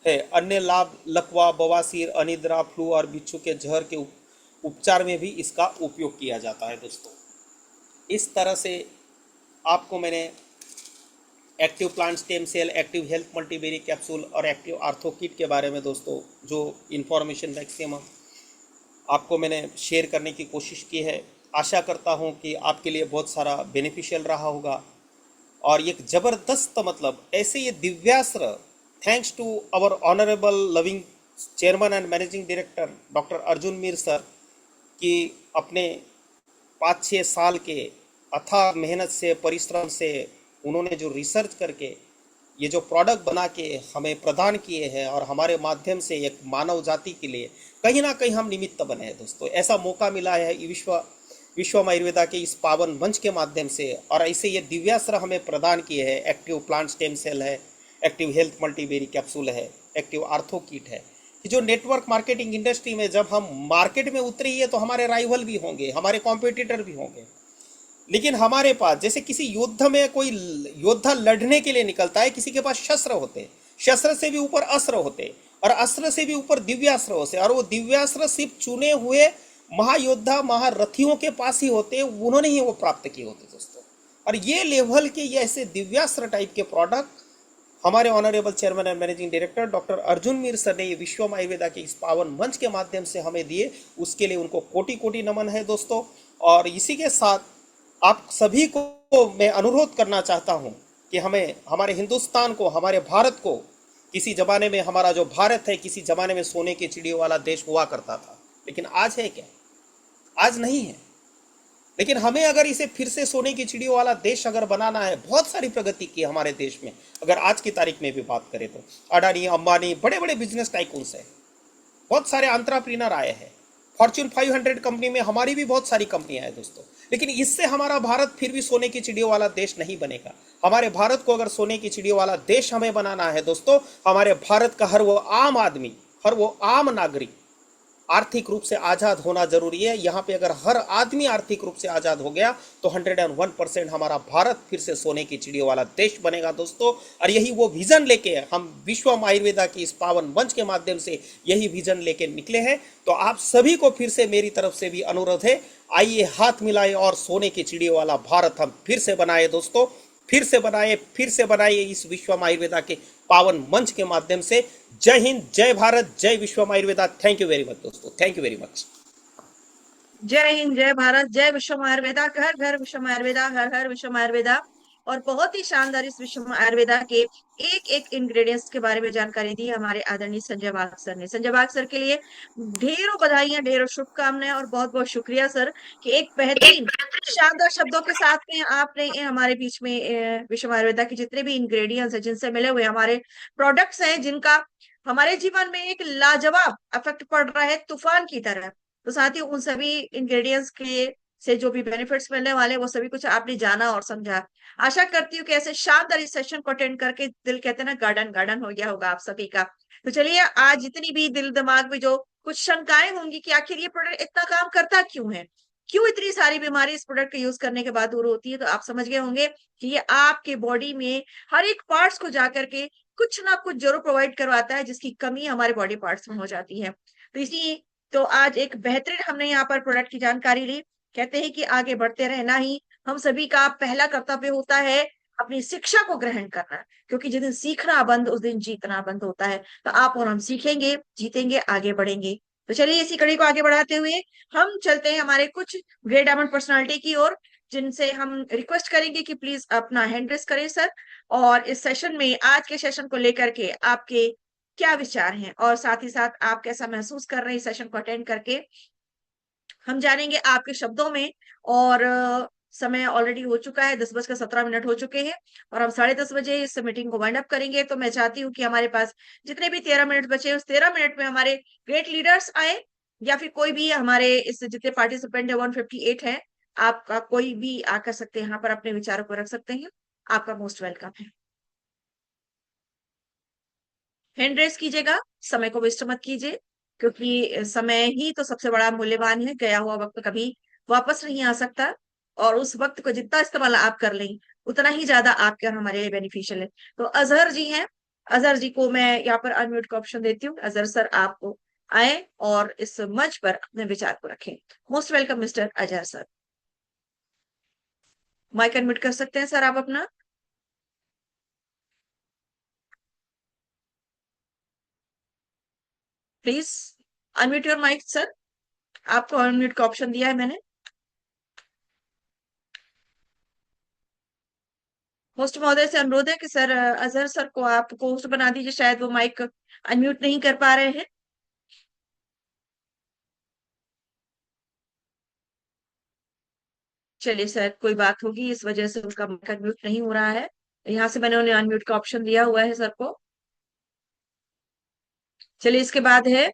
है। अन्य लाभ लकवा, बवासीर, अनिद्रा, फ्लू और बिच्छू के जहर के उपचार में भी इसका उपयोग किया जाता है दोस्तों। इस तरह से आपको मैंने active plant stem cell, active health multiberry capsule और एक्टिव आर्थो किट के बारे में दोस्तों जो इन्फॉर्मेशन मैक्सिमम आपको मैंने शेयर करने की कोशिश की है। आशा करता हूं कि आपके लिए बहुत सारा बेनिफिशियल रहा होगा। और एक ज़बरदस्त मतलब ऐसे ये दिव्यास्त्र, thanks to our honourable loving chairman and managing director doctor Arjun Mir sir की अपने 5-6 साल के अथाह मेहनत से, परिश्रम से उन्होंने जो रिसर्च करके ये जो प्रोडक्ट बना के हमें प्रदान किए हैं और हमारे माध्यम से एक मानव जाति के लिए कहीं ना कहीं हम निमित्त बने हैं दोस्तों। ऐसा मौका मिला है विश्वम आयुर्वेदा के इस पावन मंच के माध्यम से, और ऐसे ये दिव्यास्त्र हमें प्रदान किए हैं। एक्टिव प्लांट स्टेम सेल है, एक्टिव हेल्थ मल्टीबेरी कैप्सूल है, एक्टिव आर्थो किट है। कि जो नेटवर्क मार्केटिंग इंडस्ट्री में जब हम मार्केट में उतरी है तो हमारे राइवल भी होंगे, हमारे कॉम्पिटिटर भी होंगे, लेकिन हमारे पास जैसे किसी युद्ध में कोई योद्धा लड़ने के लिए निकलता है, किसी के पास शस्त्र होते हैं, शस्त्र से भी ऊपर अस्त्र होते हैं और अस्त्र से भी ऊपर दिव्यास्त्र होते हैं, और वो दिव्यास्त्र सिर्फ चुने हुए महायोद्धा, महारथियों के पास ही होते हैं, उन्होंने ही वो प्राप्त किए होते दोस्तों। और ये लेवल के ये ऐसे दिव्यास्त्र टाइप के प्रोडक्ट हमारे honourable chairman and managing director doctor Arjun Mir sir ने विश्वम आयुर्वेदा के इस पावन मंच के माध्यम से हमें दिए, उसके लिए उनको कोटि कोटि नमन है दोस्तों। और इसी के साथ आप सभी को मैं अनुरोध करना चाहता हूं कि हमें, हमारे हिंदुस्तान को, हमारे भारत को, किसी जमाने में हमारा जो भारत है किसी जमाने में सोने की चिड़ियों वाला देश हुआ करता था, लेकिन आज है क्या? आज नहीं है। लेकिन हमें अगर इसे फिर से सोने की चिड़ियों वाला देश अगर बनाना है, बहुत सारी प्रगति की हमारे देश में अगर आज की तारीख में भी बात करें तो अडानी, अंबानी, बड़े बड़े बिजनेस टाइकून्स हैं, बहुत सारे एंटरप्रेन्योर आए हैं। फॉर्च्यून 500 कंपनी में हमारी भी बहुत सारी कंपनियां हैं दोस्तों, लेकिन इससे हमारा भारत फिर भी सोने की चिड़ियों वाला देश नहीं बनेगा। हमारे भारत को अगर सोने की चिड़ियों वाला देश हमें बनाना है दोस्तों, हमारे भारत का हर वो आम आदमी, हर वो आम नागरिक आर्थिक रूप से आज़ाद होना जरूरी है। यहाँ पे अगर हर आदमी आर्थिक रूप से आज़ाद हो गया तो 101% हमारा भारत फिर से सोने की चिड़ियों वाला देश बनेगा दोस्तों। और यही वो विजन लेके हम विश्वम आयुर्वेदा की इस पावन मंच के माध्यम से यही विजन लेके निकले हैं। तो आप सभी को फिर से मेरी तरफ से भी अनुरोध है, आइए हाथ मिलाए और सोने की चिड़ियों वाला भारत हम फिर से बनाए दोस्तों, फिर से बनाइए इस विश्वम आयुर्वेदा के पावन मंच के माध्यम से। जय हिंद, जय भारत, जय Vishwam Ayurveda. Thank you very much दोस्तों, थैंक यू वेरी मच। जय हिंद, जय भारत, जय विश्वम आयुर्वेदा, घर घर विश्वम आयुर्वेदा, हर हर विश्वम आयुर्वेदा। और बहुत ही शानदार इस विश्वम आयुर्वेदा के एक एक इंग्रेडिएंट्स के बारे में जानकारी दी हमारे आदरणीय संजय वाघ सर ने। संजय वाघ सर के लिए ढेरों बधाइयां, ढेरों शुभकामनाएं और बहुत बहुत शुक्रिया सर कि एक बेहतरीन शानदार शब्दों के साथ में आपने हमारे बीच में विश्वम आयुर्वेदा के जितने भी इंग्रेडिएंट्स हैं, जिनसे मिले हुए हमारे प्रोडक्ट्स हैं, जिनका हमारे जीवन में एक लाजवाब इफेक्ट पड़ रहा है तूफान की तरह। तो साथ ही उन सभी इंग्रेडिएंट्स के से जो भी बेनिफिट्स मिलने वाले हैं, वो सभी कुछ आपने जाना और समझा। आशा करती हूँ कि ऐसे शानदार इस सेशन को अटेंड करके दिल कहते हैं ना, गार्डन गार्डन हो गया होगा आप सभी का। तो चलिए, आज जितनी भी दिल दिमाग में जो कुछ शंकाएं होंगी कि आखिर ये प्रोडक्ट इतना काम करता क्यों है, क्यों इतनी सारी बीमारी इस प्रोडक्ट के यूज करने के बाद दूर होती है, तो आप समझ गए होंगे कि ये आपके बॉडी में हर एक पार्ट्स को जाकर के कुछ ना कुछ जरूर प्रोवाइड करवाता है, जिसकी कमी हमारे बॉडी पार्ट्स में हो जाती है। तो आज एक बेहतरीन हमने यहाँ पर प्रोडक्ट की जानकारी ली। कहते हैं कि आगे बढ़ते रहना ही हम सभी का पहला कर्तव्य होता है, अपनी शिक्षा को ग्रहण करना, क्योंकि जिस दिन सीखना बंद उस दिन जीतना बंद होता है। तो आप और हम सीखेंगे, जीतेंगे, आगे बढ़ेंगे। तो चलिए, इसी कड़ी को आगे बढ़ाते हुए हम चलते हैं हमारे कुछ ग्रेट डायमंड पर्सनालिटी की ओर, जिनसे हम रिक्वेस्ट करेंगे कि प्लीज अपना हैंड रेस करें सर। और इस सेशन में, आज के सेशन को लेकर के आपके क्या विचार हैं, और साथ ही साथ आप कैसा महसूस कर रहे हैं इस सेशन को अटेंड करके, हम जानेंगे आपके शब्दों में। और समय ऑलरेडी हो चुका है, 10:17 हो चुके हैं, और हम 10:30 इस मीटिंग को वाइंड अप करेंगे। तो मैं चाहती हूँ कि हमारे पास जितने भी 13 मिनट बचे हैं, उस 13 मिनट में हमारे ग्रेट लीडर्स आए, या फिर कोई भी हमारे इस जितने पार्टिसिपेंट है 158 है, आपका कोई भी आकर सकते हैं, यहाँ पर अपने विचारों को रख सकते हैं। आपका मोस्ट वेलकम है। हैंड रेस कीजिएगा, समय को वेस्ट मत कीजिए, क्योंकि समय ही तो सबसे बड़ा मूल्यवान है। गया हुआ वक्त कभी वापस नहीं आ सकता, और उस वक्त को जितना इस्तेमाल आप कर लें, उतना ही ज्यादा आपके और हमारे लिए बेनिफिशियल है। तो अजहर जी हैं, अजहर जी को मैं यहाँ पर अनम्यूट का ऑप्शन देती हूँ। अजहर सर, आपको आए और इस मंच पर अपने विचार को रखें। Most welcome mister Azhar sir. Mic unmute कर सकते हैं सर आप अपना। Please unmute your mic sir, आपको अनम्यूट का ऑप्शन दिया है मैंने। होस्ट महोदय से अनुरोध है कि सर अजहर सर को आप होस्ट बना दीजिए, शायद वो माइक अनम्यूट नहीं कर पा रहे हैं। चलिए सर, कोई बात होगी, इस वजह से उनका माइक अनम्यूट नहीं हो रहा है। यहाँ से मैंने उन्हें अनम्यूट का ऑप्शन दिया हुआ है सर को। चलिए, इसके बाद है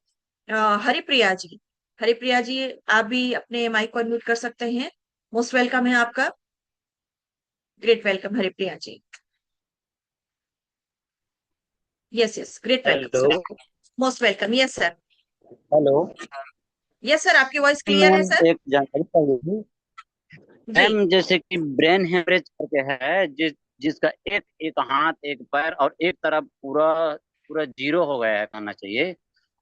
हरिप्रिया जी। हरिप्रिया जी, आप भी अपने माइक को अनम्यूट कर सकते हैं। मोस्ट वेलकम है आपका। Great welcome Haripriya ji. Yes yes, great welcome hello. Sir. Most welcome, yes sir. Hello yes sir, आपकी वॉइस क्लियर है मैम, सर। एक जानकारी चाहिए थी। जी। मैम, जैसे कि ब्रेन हेमरेज करके है, जिसका एक एक हाथ, एक पैर और एक तरफ पूरा पूरा जीरो हो गया है कहना चाहिए,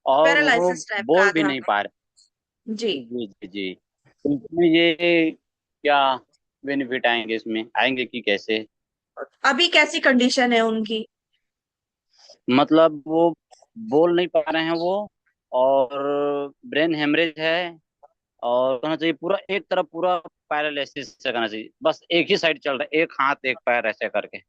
और वो पैरालिसिस टाइप का बोल भी आधा। नहीं पा जी। रहे। जी जी जी। तो इसमें ये क्या बेनिफिट आएंगे, इसमें आएंगे कि कैसे? अभी कैसी कंडीशन है उनकी? मतलब वो बोल नहीं पा रहे हैं वो, और ब्रेन हेमरेज है, और कहना चाहिए पूरा एक तरफ पूरा पैरालिसिस से कहना चाहिए, बस एक ही साइड चल रहा है, एक हाथ एक पैर ऐसे करके।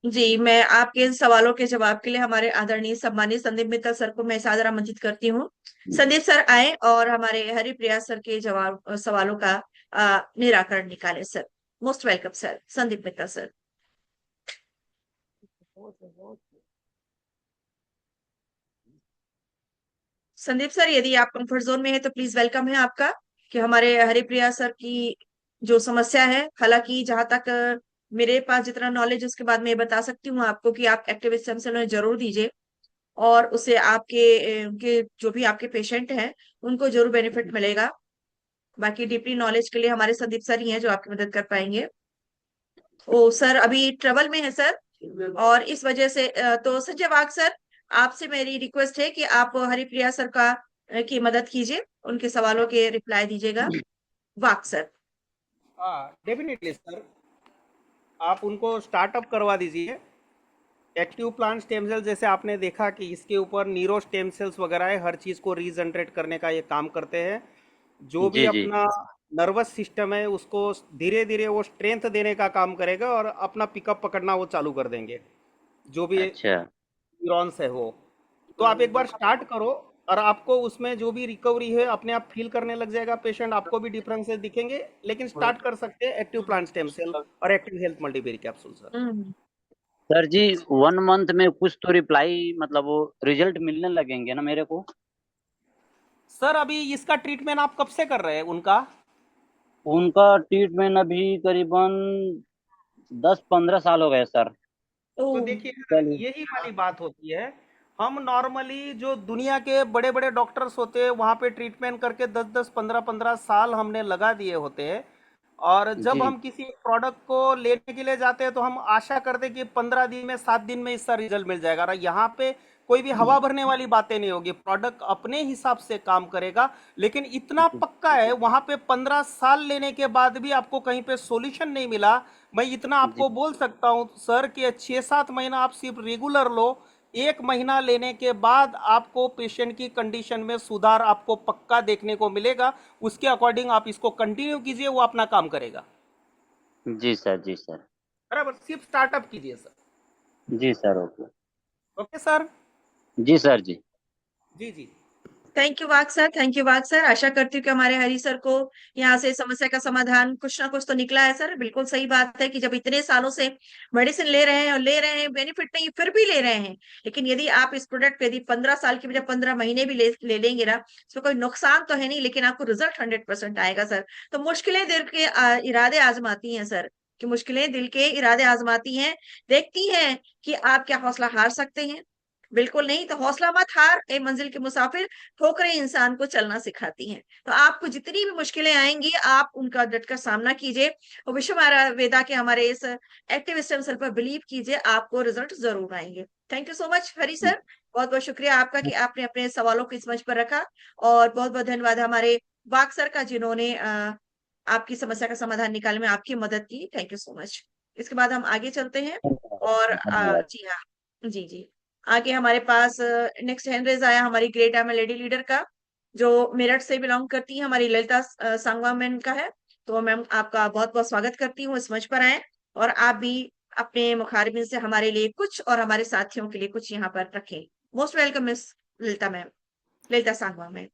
जी, मैं आपके इन सवालों के जवाब के लिए हमारे आदरणीय सम्मानित संदीप मित्तल सर को मैं सादर आमंत्रित करती हूँ। संदीप सर आए और हमारे हरिप्रिया सर के जवाब सवालों का निराकरण निकाले sir. Most welcome sir, Sandeep Mittal sir. Sandeep sir, यदि आप कंफर्ट जोन में है तो प्लीज वेलकम है आपका, कि हमारे हरिप्रिया सर की जो समस्या है, हालांकि जहां तक मेरे पास जितना नॉलेज उसके बाद मैं ये बता सकती हूँ आपको कि आप एक्टिव स्टेम सेल उन्हें जरूर दीजिए, और उससे के जो भी आपके पेशेंट हैं उनको जरूर बेनिफिट मिलेगा। बाकी डीपली नॉलेज के लिए हमारे संदीप सर ही हैं जो आपकी मदद कर पाएंगे। ओ सर अभी ट्रेवल में है सर, और इस वजह से तो संजय वाघ सर, आपसे मेरी रिक्वेस्ट है कि आप हरिप्रिया सर की मदद कीजिए, उनके सवालों के रिप्लाई दीजिएगा। वाघ सर। हाँ, डेफिनेटली सर, आप उनको स्टार्टअप करवा दीजिए। एक्टिव प्लांट स्टेम सेल, जैसे आपने देखा कि इसके ऊपर नीरो स्टेम सेल्स वगैरह है, हर चीज़ को रीजनरेट करने का ये काम करते हैं। जो भी जी जी। अपना नर्वस सिस्टम है उसको धीरे धीरे वो स्ट्रेंथ देने का काम करेगा, और अपना पिकअप पकड़ना वो चालू कर देंगे, जो भी अच्छा। न्यूरॉन्स है वो। तो आप एक बार स्टार्ट करो, और आपको उसमें जो भी रिकवरी है अपने आप फील करने लग जाएगा पेशेंट, आपको भी डिफरेंसेस दिखेंगे। लेकिन स्टार्ट कर सकते हैं एक्टिव प्लांट स्टेम सेल और active health multiberry capsule sir. हम्म। सर जी 1 मंथ में कुछ तो रिप्लाई मतलब वो रिजल्ट मिलने लगेंगे ना मेरे को? सर अभी इसका ट्रीटमेंट आप कब से कर रहे हैं उनका? उनका ट्रीटमेंट अभी करीबन 10-15 साल हो गए सर। ओ। तो देखिए सर, चलिए। यही वाली बात होती है। हम नॉर्मली जो दुनिया के बड़े बड़े डॉक्टर्स होते हैं वहां पे ट्रीटमेंट करके 10-10 15-15 साल हमने लगा दिए होते हैं। और जब जी हम किसी प्रोडक्ट को लेने के लिए जाते हैं तो हम आशा करते हैं कि 15 दिन में 7 दिन में इसका रिजल्ट मिल जाएगा। और यहाँ पे कोई भी हवा भरने वाली बातें नहीं होगी, प्रोडक्ट अपने हिसाब से काम करेगा। लेकिन इतना जी पक्का है, वहां पे 15 साल लेने के बाद भी आपको कहीं पे सॉल्यूशन नहीं मिला। मैं इतना जी आपको बोल सकता हूं सर कि 6-7 महीना आप सिर्फ रेगुलर लो। 1 महीना लेने के बाद आपको पेशेंट की कंडीशन में सुधार आपको पक्का देखने को मिलेगा। उसके अकॉर्डिंग आप इसको कंटिन्यू कीजिए, वो अपना काम करेगा। जी सर। जी सर। बराबर, सिर्फ स्टार्टअप कीजिए सर। जी सर। ओके। Okay sir. जी सर। जी जी जी। Thank you Wagh sir, thank you Wagh sir. आशा करती हूँ कि हमारे हरी सर को यहाँ से समस्या का समाधान कुछ ना कुछ तो निकला है सर। बिल्कुल सही बात है कि जब इतने सालों से मेडिसिन ले रहे हैं और ले रहे हैं, बेनिफिट नहीं फिर भी ले रहे हैं, लेकिन यदि आप इस प्रोडक्ट पे यदि 15 साल की बजाय 15 महीने भी ले लेंगे ना, इसमें कोई नुकसान तो है नहीं, लेकिन आपको रिजल्ट 100% आएगा सर। तो मुश्किलें दिल के इरादे आजमाती हैं सर, कि मुश्किलें दिल के इरादे आजमाती हैं, देखती हैं कि आप क्या हौसला हार सकते हैं। बिल्कुल नहीं, तो हौसला मत हार ए मंजिल के मुसाफिर, ठोकरें इंसान को चलना सिखाती हैं। तो आपको जितनी भी मुश्किलें आएंगी, आप उनका डटकर सामना कीजिए और विश्व आयुर्वेदा के हमारे इस एक्टिव स्टेम सेल पर बिलीव कीजिए, आपको रिजल्ट जरूर आएंगे। Thank you so much Hari sir, बहुत बहुत शुक्रिया आपका कि आपने अपने सवालों को इस मंच पर रखा। और बहुत बहुत धन्यवाद हमारे वाक सर का, जिन्होंने आपकी समस्या का समाधान निकालने में आपकी मदद की। Thank you so much. इसके बाद हम आगे चलते हैं। और धन्यवाद। जी हाँ, जी जी। आगे हमारे पास नेक्स्ट हैंड रेज आया हमारी ग्रेट एम लेडी लीडर का, जो मेरठ से बिलोंग करती है, हमारी ललिता सांगवा मैम का है। तो मैम आपका बहुत बहुत स्वागत करती हूँ, इस मंच पर आए और आप भी अपने मुखारबिन से हमारे लिए कुछ और हमारे साथियों के लिए कुछ यहाँ पर रखें। Most welcome miss Lalita ma'am, Lalita Sangwa ma'am.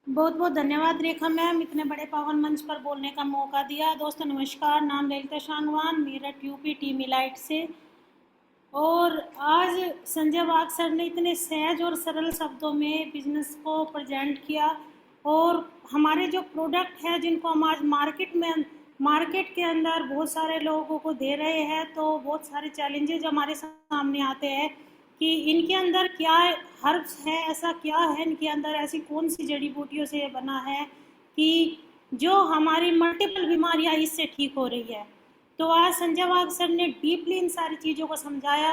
बहुत बहुत धन्यवाद रेखा मैम, इतने बड़े पावन मंच पर बोलने का मौका दिया। दोस्तों नमस्कार, नाम Lalita Sangwan, Meerut UP team elite से। और आज संजय वाग सर ने इतने सहज और सरल शब्दों में बिजनेस को प्रेजेंट किया। और हमारे जो प्रोडक्ट है जिनको हम आज मार्केट के अंदर बहुत सारे लोगों को दे रहे हैं, तो बहुत सारे चैलेंजेज हमारे सामने आते हैं कि इनके अंदर क्या हर्ब्स है, ऐसा क्या है इनके अंदर, ऐसी कौन सी जड़ी बूटियों से बना है कि जो हमारी मल्टीपल बीमारियां इससे ठीक हो रही है। तो आज संजय वाग सर ने डीपली इन सारी चीज़ों को समझाया।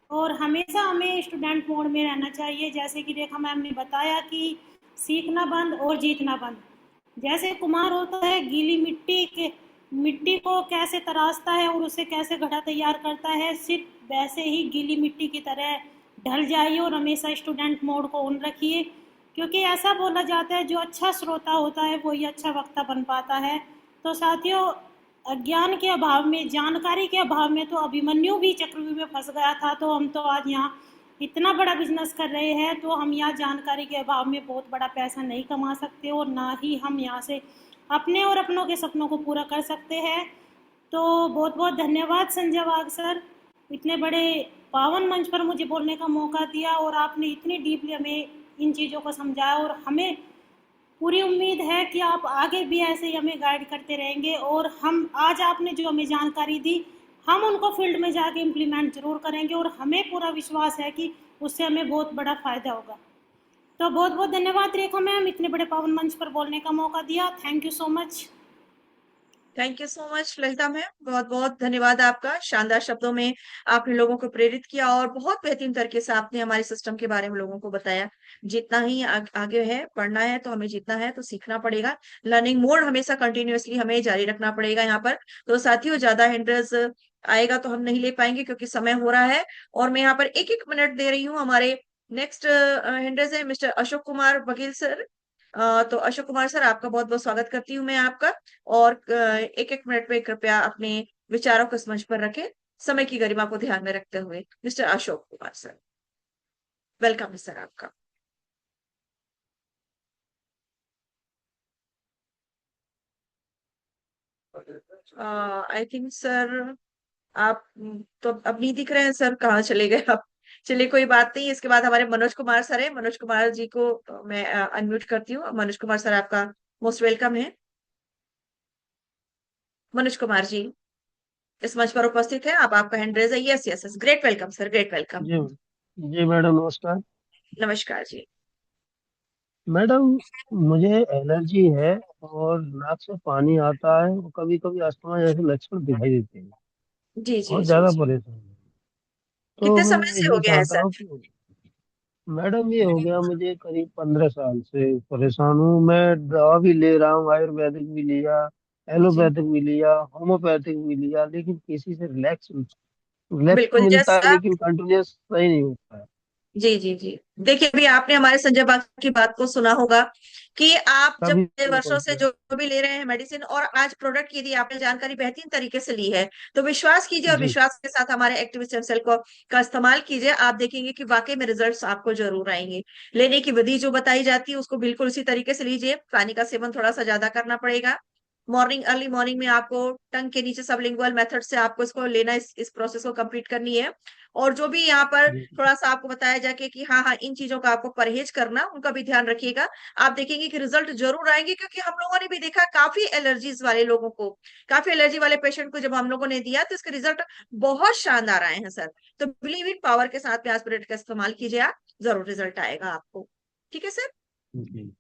और हमेशा हमें स्टूडेंट मोड में रहना चाहिए, जैसे कि रेखा मैम ने बताया कि सीखना बंद और जीतना बंद। जैसे कुम्हार होता है, गीली मिट्टी को कैसे तराशता है और उसे कैसे घड़ा तैयार करता है, सिर्फ वैसे ही गीली मिट्टी की तरह ढल जाइए और हमेशा स्टूडेंट मोड को ऑन रखिए। क्योंकि ऐसा बोला जाता है, जो अच्छा श्रोता होता है वही अच्छा वक्ता बन पाता है। तो साथियों, अज्ञान के अभाव में, जानकारी के अभाव में तो अभिमन्यु भी चक्रव्यूह में फंस गया था। तो हम तो आज यहाँ इतना बड़ा बिजनेस कर रहे हैं, तो हम यहाँ जानकारी के अभाव में बहुत बड़ा पैसा नहीं कमा सकते और ना ही हम यहाँ से अपने और अपनों के सपनों को पूरा कर सकते हैं। तो बहुत बहुत धन्यवाद संजय वाग सर, इतने बड़े पावन मंच पर मुझे बोलने का मौका दिया और आपने इतनी डीपली हमें इन चीज़ों को समझाया। और हमें पूरी उम्मीद है कि आप आगे भी ऐसे ही हमें गाइड करते रहेंगे। और हम आज आपने जो हमें जानकारी दी, हम उनको फील्ड में जाके इम्प्लीमेंट जरूर करेंगे और हमें पूरा विश्वास है कि उससे हमें बहुत बड़ा फायदा होगा। तो बहुत बहुत धन्यवाद रेखा मैम, इतने बड़े पावन मंच पर बोलने का मौका दिया। Thank you so much. Thank you so much Lalita ma'am, बहुत बहुत धन्यवाद आपका। शानदार शब्दों में आपने लोगों को प्रेरित किया और बहुत बेहतरीन तरीके से आपने हमारे सिस्टम के बारे में लोगों को बताया। जितना ही आगे है, पढ़ना है तो हमें जीतना है, तो सीखना पड़ेगा। लर्निंग मोड हमेशा कंटिन्यूअसली हमें जारी रखना पड़ेगा यहाँ पर। तो साथियों, ज्यादा हिंड्रेस आएगा तो हम नहीं ले पाएंगे क्योंकि समय हो रहा है। और मैं यहाँ पर एक एक मिनट दे रही हूँ। हमारे नेक्स्ट हिंड्रेस है मिस्टर अशोक कुमार वकील सर। तो अशोक कुमार सर, आपका बहुत बहुत स्वागत करती हूँ मैं आपका। और एक एक मिनट में कृपया अपने विचारों को समझ पर रखें, समय की गरिमा को ध्यान में रखते हुए। Mister Ashok Kumar sir, welcome है सर आपका। आई थिंक सर आप तो अब नहीं दिख रहे हैं सर, कहाँ चले गए आप? चलिए कोई बात नहीं। इसके बाद हमारे मनोज कुमार सर है, मनोज कुमार जी को मैं अनम्यूट करती हूँ। मनोज कुमार सर आपका मोस्ट वेलकम है। मनोज कुमार जी इस मंच पर उपस्थित है, आप आपका हैंड रेज है। Yes yes yes, great welcome sir, great welcome. जी जी मैडम नमस्कार। नमस्कार जी। मैडम मुझे एलर्जी है और नाक से पानी आता है और कभी कभी अस्थमा जैसे लक्षण दिखाई देते हैं। जी जी बहुत जी ज्यादा जी। परेशान हूँ। तो कितने समय मैं से हो ये गया है चाहता सर? हूँ कि मैडम ये हो गया मुझे करीब 15 साल से परेशान हूँ। मैं दवा भी ले रहा हूँ, आयुर्वेदिक भी लिया, जी एलोपैथिक भी लिया, होम्योपैथिक भी लिया, लेकिन किसी से रिलैक्स रिलैक्स तो बिल्कुल, मिलता है जैसा लेकिन कंटिन्यूस सही नहीं होता है। जी जी जी। देखिए, अभी आपने हमारे संजय बाग की बात को सुना होगा कि आप जब कभी वर्षों से कंटिन्यूस। जो भी ले रहे हैं मेडिसिन, और आज प्रोडक्ट की यदि आपने जानकारी बेहतरीन तरीके से ली है, तो विश्वास कीजिए, और जी विश्वास के साथ हमारे एक्टिव स्टेम सेल को का इस्तेमाल कीजिए। आप देखेंगे कि वाकई में रिजल्ट्स आपको जरूर आएंगे। लेने की विधि जो बताई जाती है उसको बिल्कुल उसी तरीके से लीजिए। पानी का सेवन थोड़ा सा ज्यादा करना पड़ेगा। मॉर्निंग, अर्ली मॉर्निंग में आपको टंग के नीचे सबलिंगुअल मेथड से आपको इसको लेना, इस प्रोसेस को कंप्लीट करनी है। और जो भी यहाँ पर जी थोड़ा सा आपको बताया जाके कि हाँ हाँ इन चीजों का आपको परहेज करना, उनका भी ध्यान रखिएगा। आप देखेंगे कि रिजल्ट जरूर आएंगे, क्योंकि हम लोगों ने भी देखा काफी एलर्जीज वाले लोगों को, काफी एलर्जी वाले पेशेंट को जब हम लोगों ने दिया तो इसके रिजल्ट बहुत शानदार आए हैं सर। तो बिलीव इन पावर के साथ में एस्पिरेट का इस्तेमाल कीजिए आप, जरूर रिजल्ट आएगा आपको। ठीक है सर? जी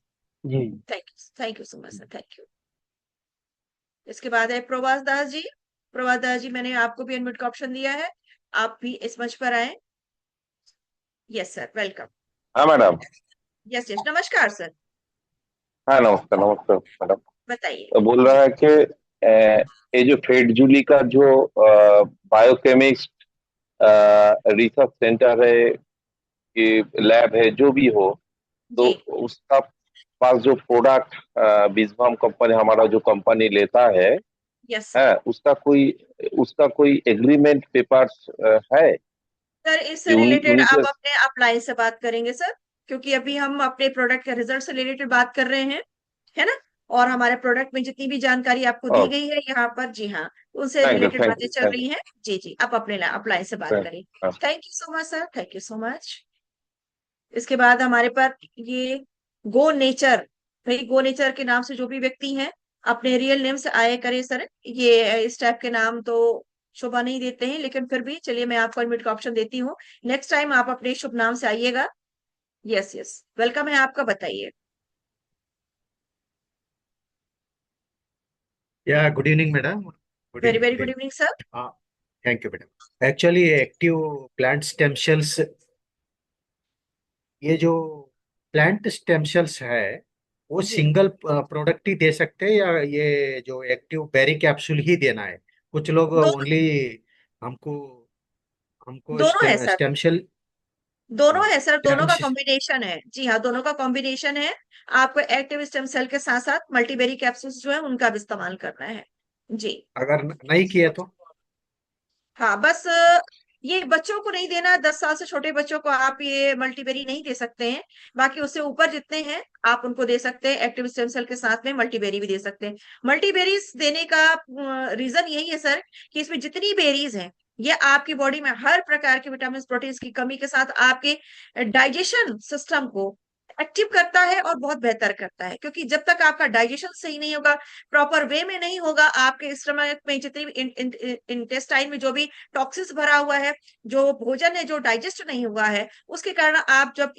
जी। Thank you so much sir, thank you. इसके बाद है प्रभास दास जी। प्रभास दास जी, मैंने आपको भी अनम्यूट का ऑप्शन दिया है, आप भी इस मंच पर आए। Yes sir, welcome. हाँ मैडम। यस यस, नमस्कार सर, हाँ नमस्कार नमस्कार मैडम। बताइए। तो बोल रहा है कि ये जो फेड जूली का जो बायोकेमिस्ट रिसर्च सेंटर है कि लैब है जो भी हो, तो जी उसका पास जो प्रोडक्ट बीजफार्म कंपनी हमारा जो कंपनी लेता यस सर। है उसका कोई एग्रीमेंट पेपर्स है सर इससे कि रिलेटेड उन्हीं आप के। अपने अपलाइन से बात करेंगे सर, क्योंकि अभी हम अपने प्रोडक्ट के रिजल्ट से रिलेटेड बात कर रहे हैं, है ना? और हमारे प्रोडक्ट में जितनी भी जानकारी आपको दी गई है यहाँ पर, जी हाँ, उनसे थैंक यू रिलेटेड थैंक बातें यू चल थैंक रही हैं। जी जी, आप अपने अपलाइन से बात करें। You. Thank you so much sir, thank you so much. इसके बाद हमारे पास ये गो नेचर, भाई गो नेचर के नाम से जो भी व्यक्ति हैं, अपने रियल नेम से आया करे सर। ये इस टाइप के नाम तो शोभा नहीं देते हैं, लेकिन फिर भी चलिए मैं आपको अनम्यूट का ऑप्शन देती हूँ। नेक्स्ट टाइम आप अपने शुभ नाम से आइएगा। यस यस, वेलकम है आपका, बताइए। Yeah, good evening, madam. Good very evening, very good good evening. Evening sir. Uh, Thank you, madam. Actually, active plant stem cells, ये जो प्लांट स्टेम सेल्स है वो जी, सिंगल प्रोडक्ट ही दे सकते हैं या ये जो एक्टिव बेरी कैप्सूल ही देना है? कुछ लोग दोनों, ओनली हमको हमको दोनों है सर, स्टेम सेल। दोनों हाँ, है सर, दोनों स्टेम का कॉम्बिनेशन है। जी हाँ, दोनों का कॉम्बिनेशन है। आपको एक्टिव स्टेम सेल के साथ साथ मल्टीबेरी कैप्सूल्स जो है उनका भी इस्तेमाल करना है। जी अगर नहीं किए तो? हाँ, बस ये बच्चों को नहीं देना। 10 साल से छोटे बच्चों को आप ये मल्टीबेरी नहीं दे सकते हैं। बाकी उससे ऊपर जितने हैं आप उनको दे सकते हैं। एक्टिव स्टेम सेल के साथ में मल्टीबेरी भी दे सकते हैं। मल्टीबेरीज देने का रीजन यही है सर, कि इसमें जितनी बेरीज हैं ये आपकी बॉडी में हर प्रकार के विटामिन प्रोटीन की कमी के साथ आपके डाइजेशन सिस्टम को एक्टिव करता है और बहुत बेहतर करता है। क्योंकि जब तक आपका डाइजेशन सही नहीं होगा, प्रॉपर वे में नहीं होगा, आपके स्टमक में जितनी भी इंटेस्टाइन में जो भी टॉक्सिन्स भरा हुआ है, जो भोजन है जो डाइजेस्ट नहीं हुआ है, उसके कारण आप जब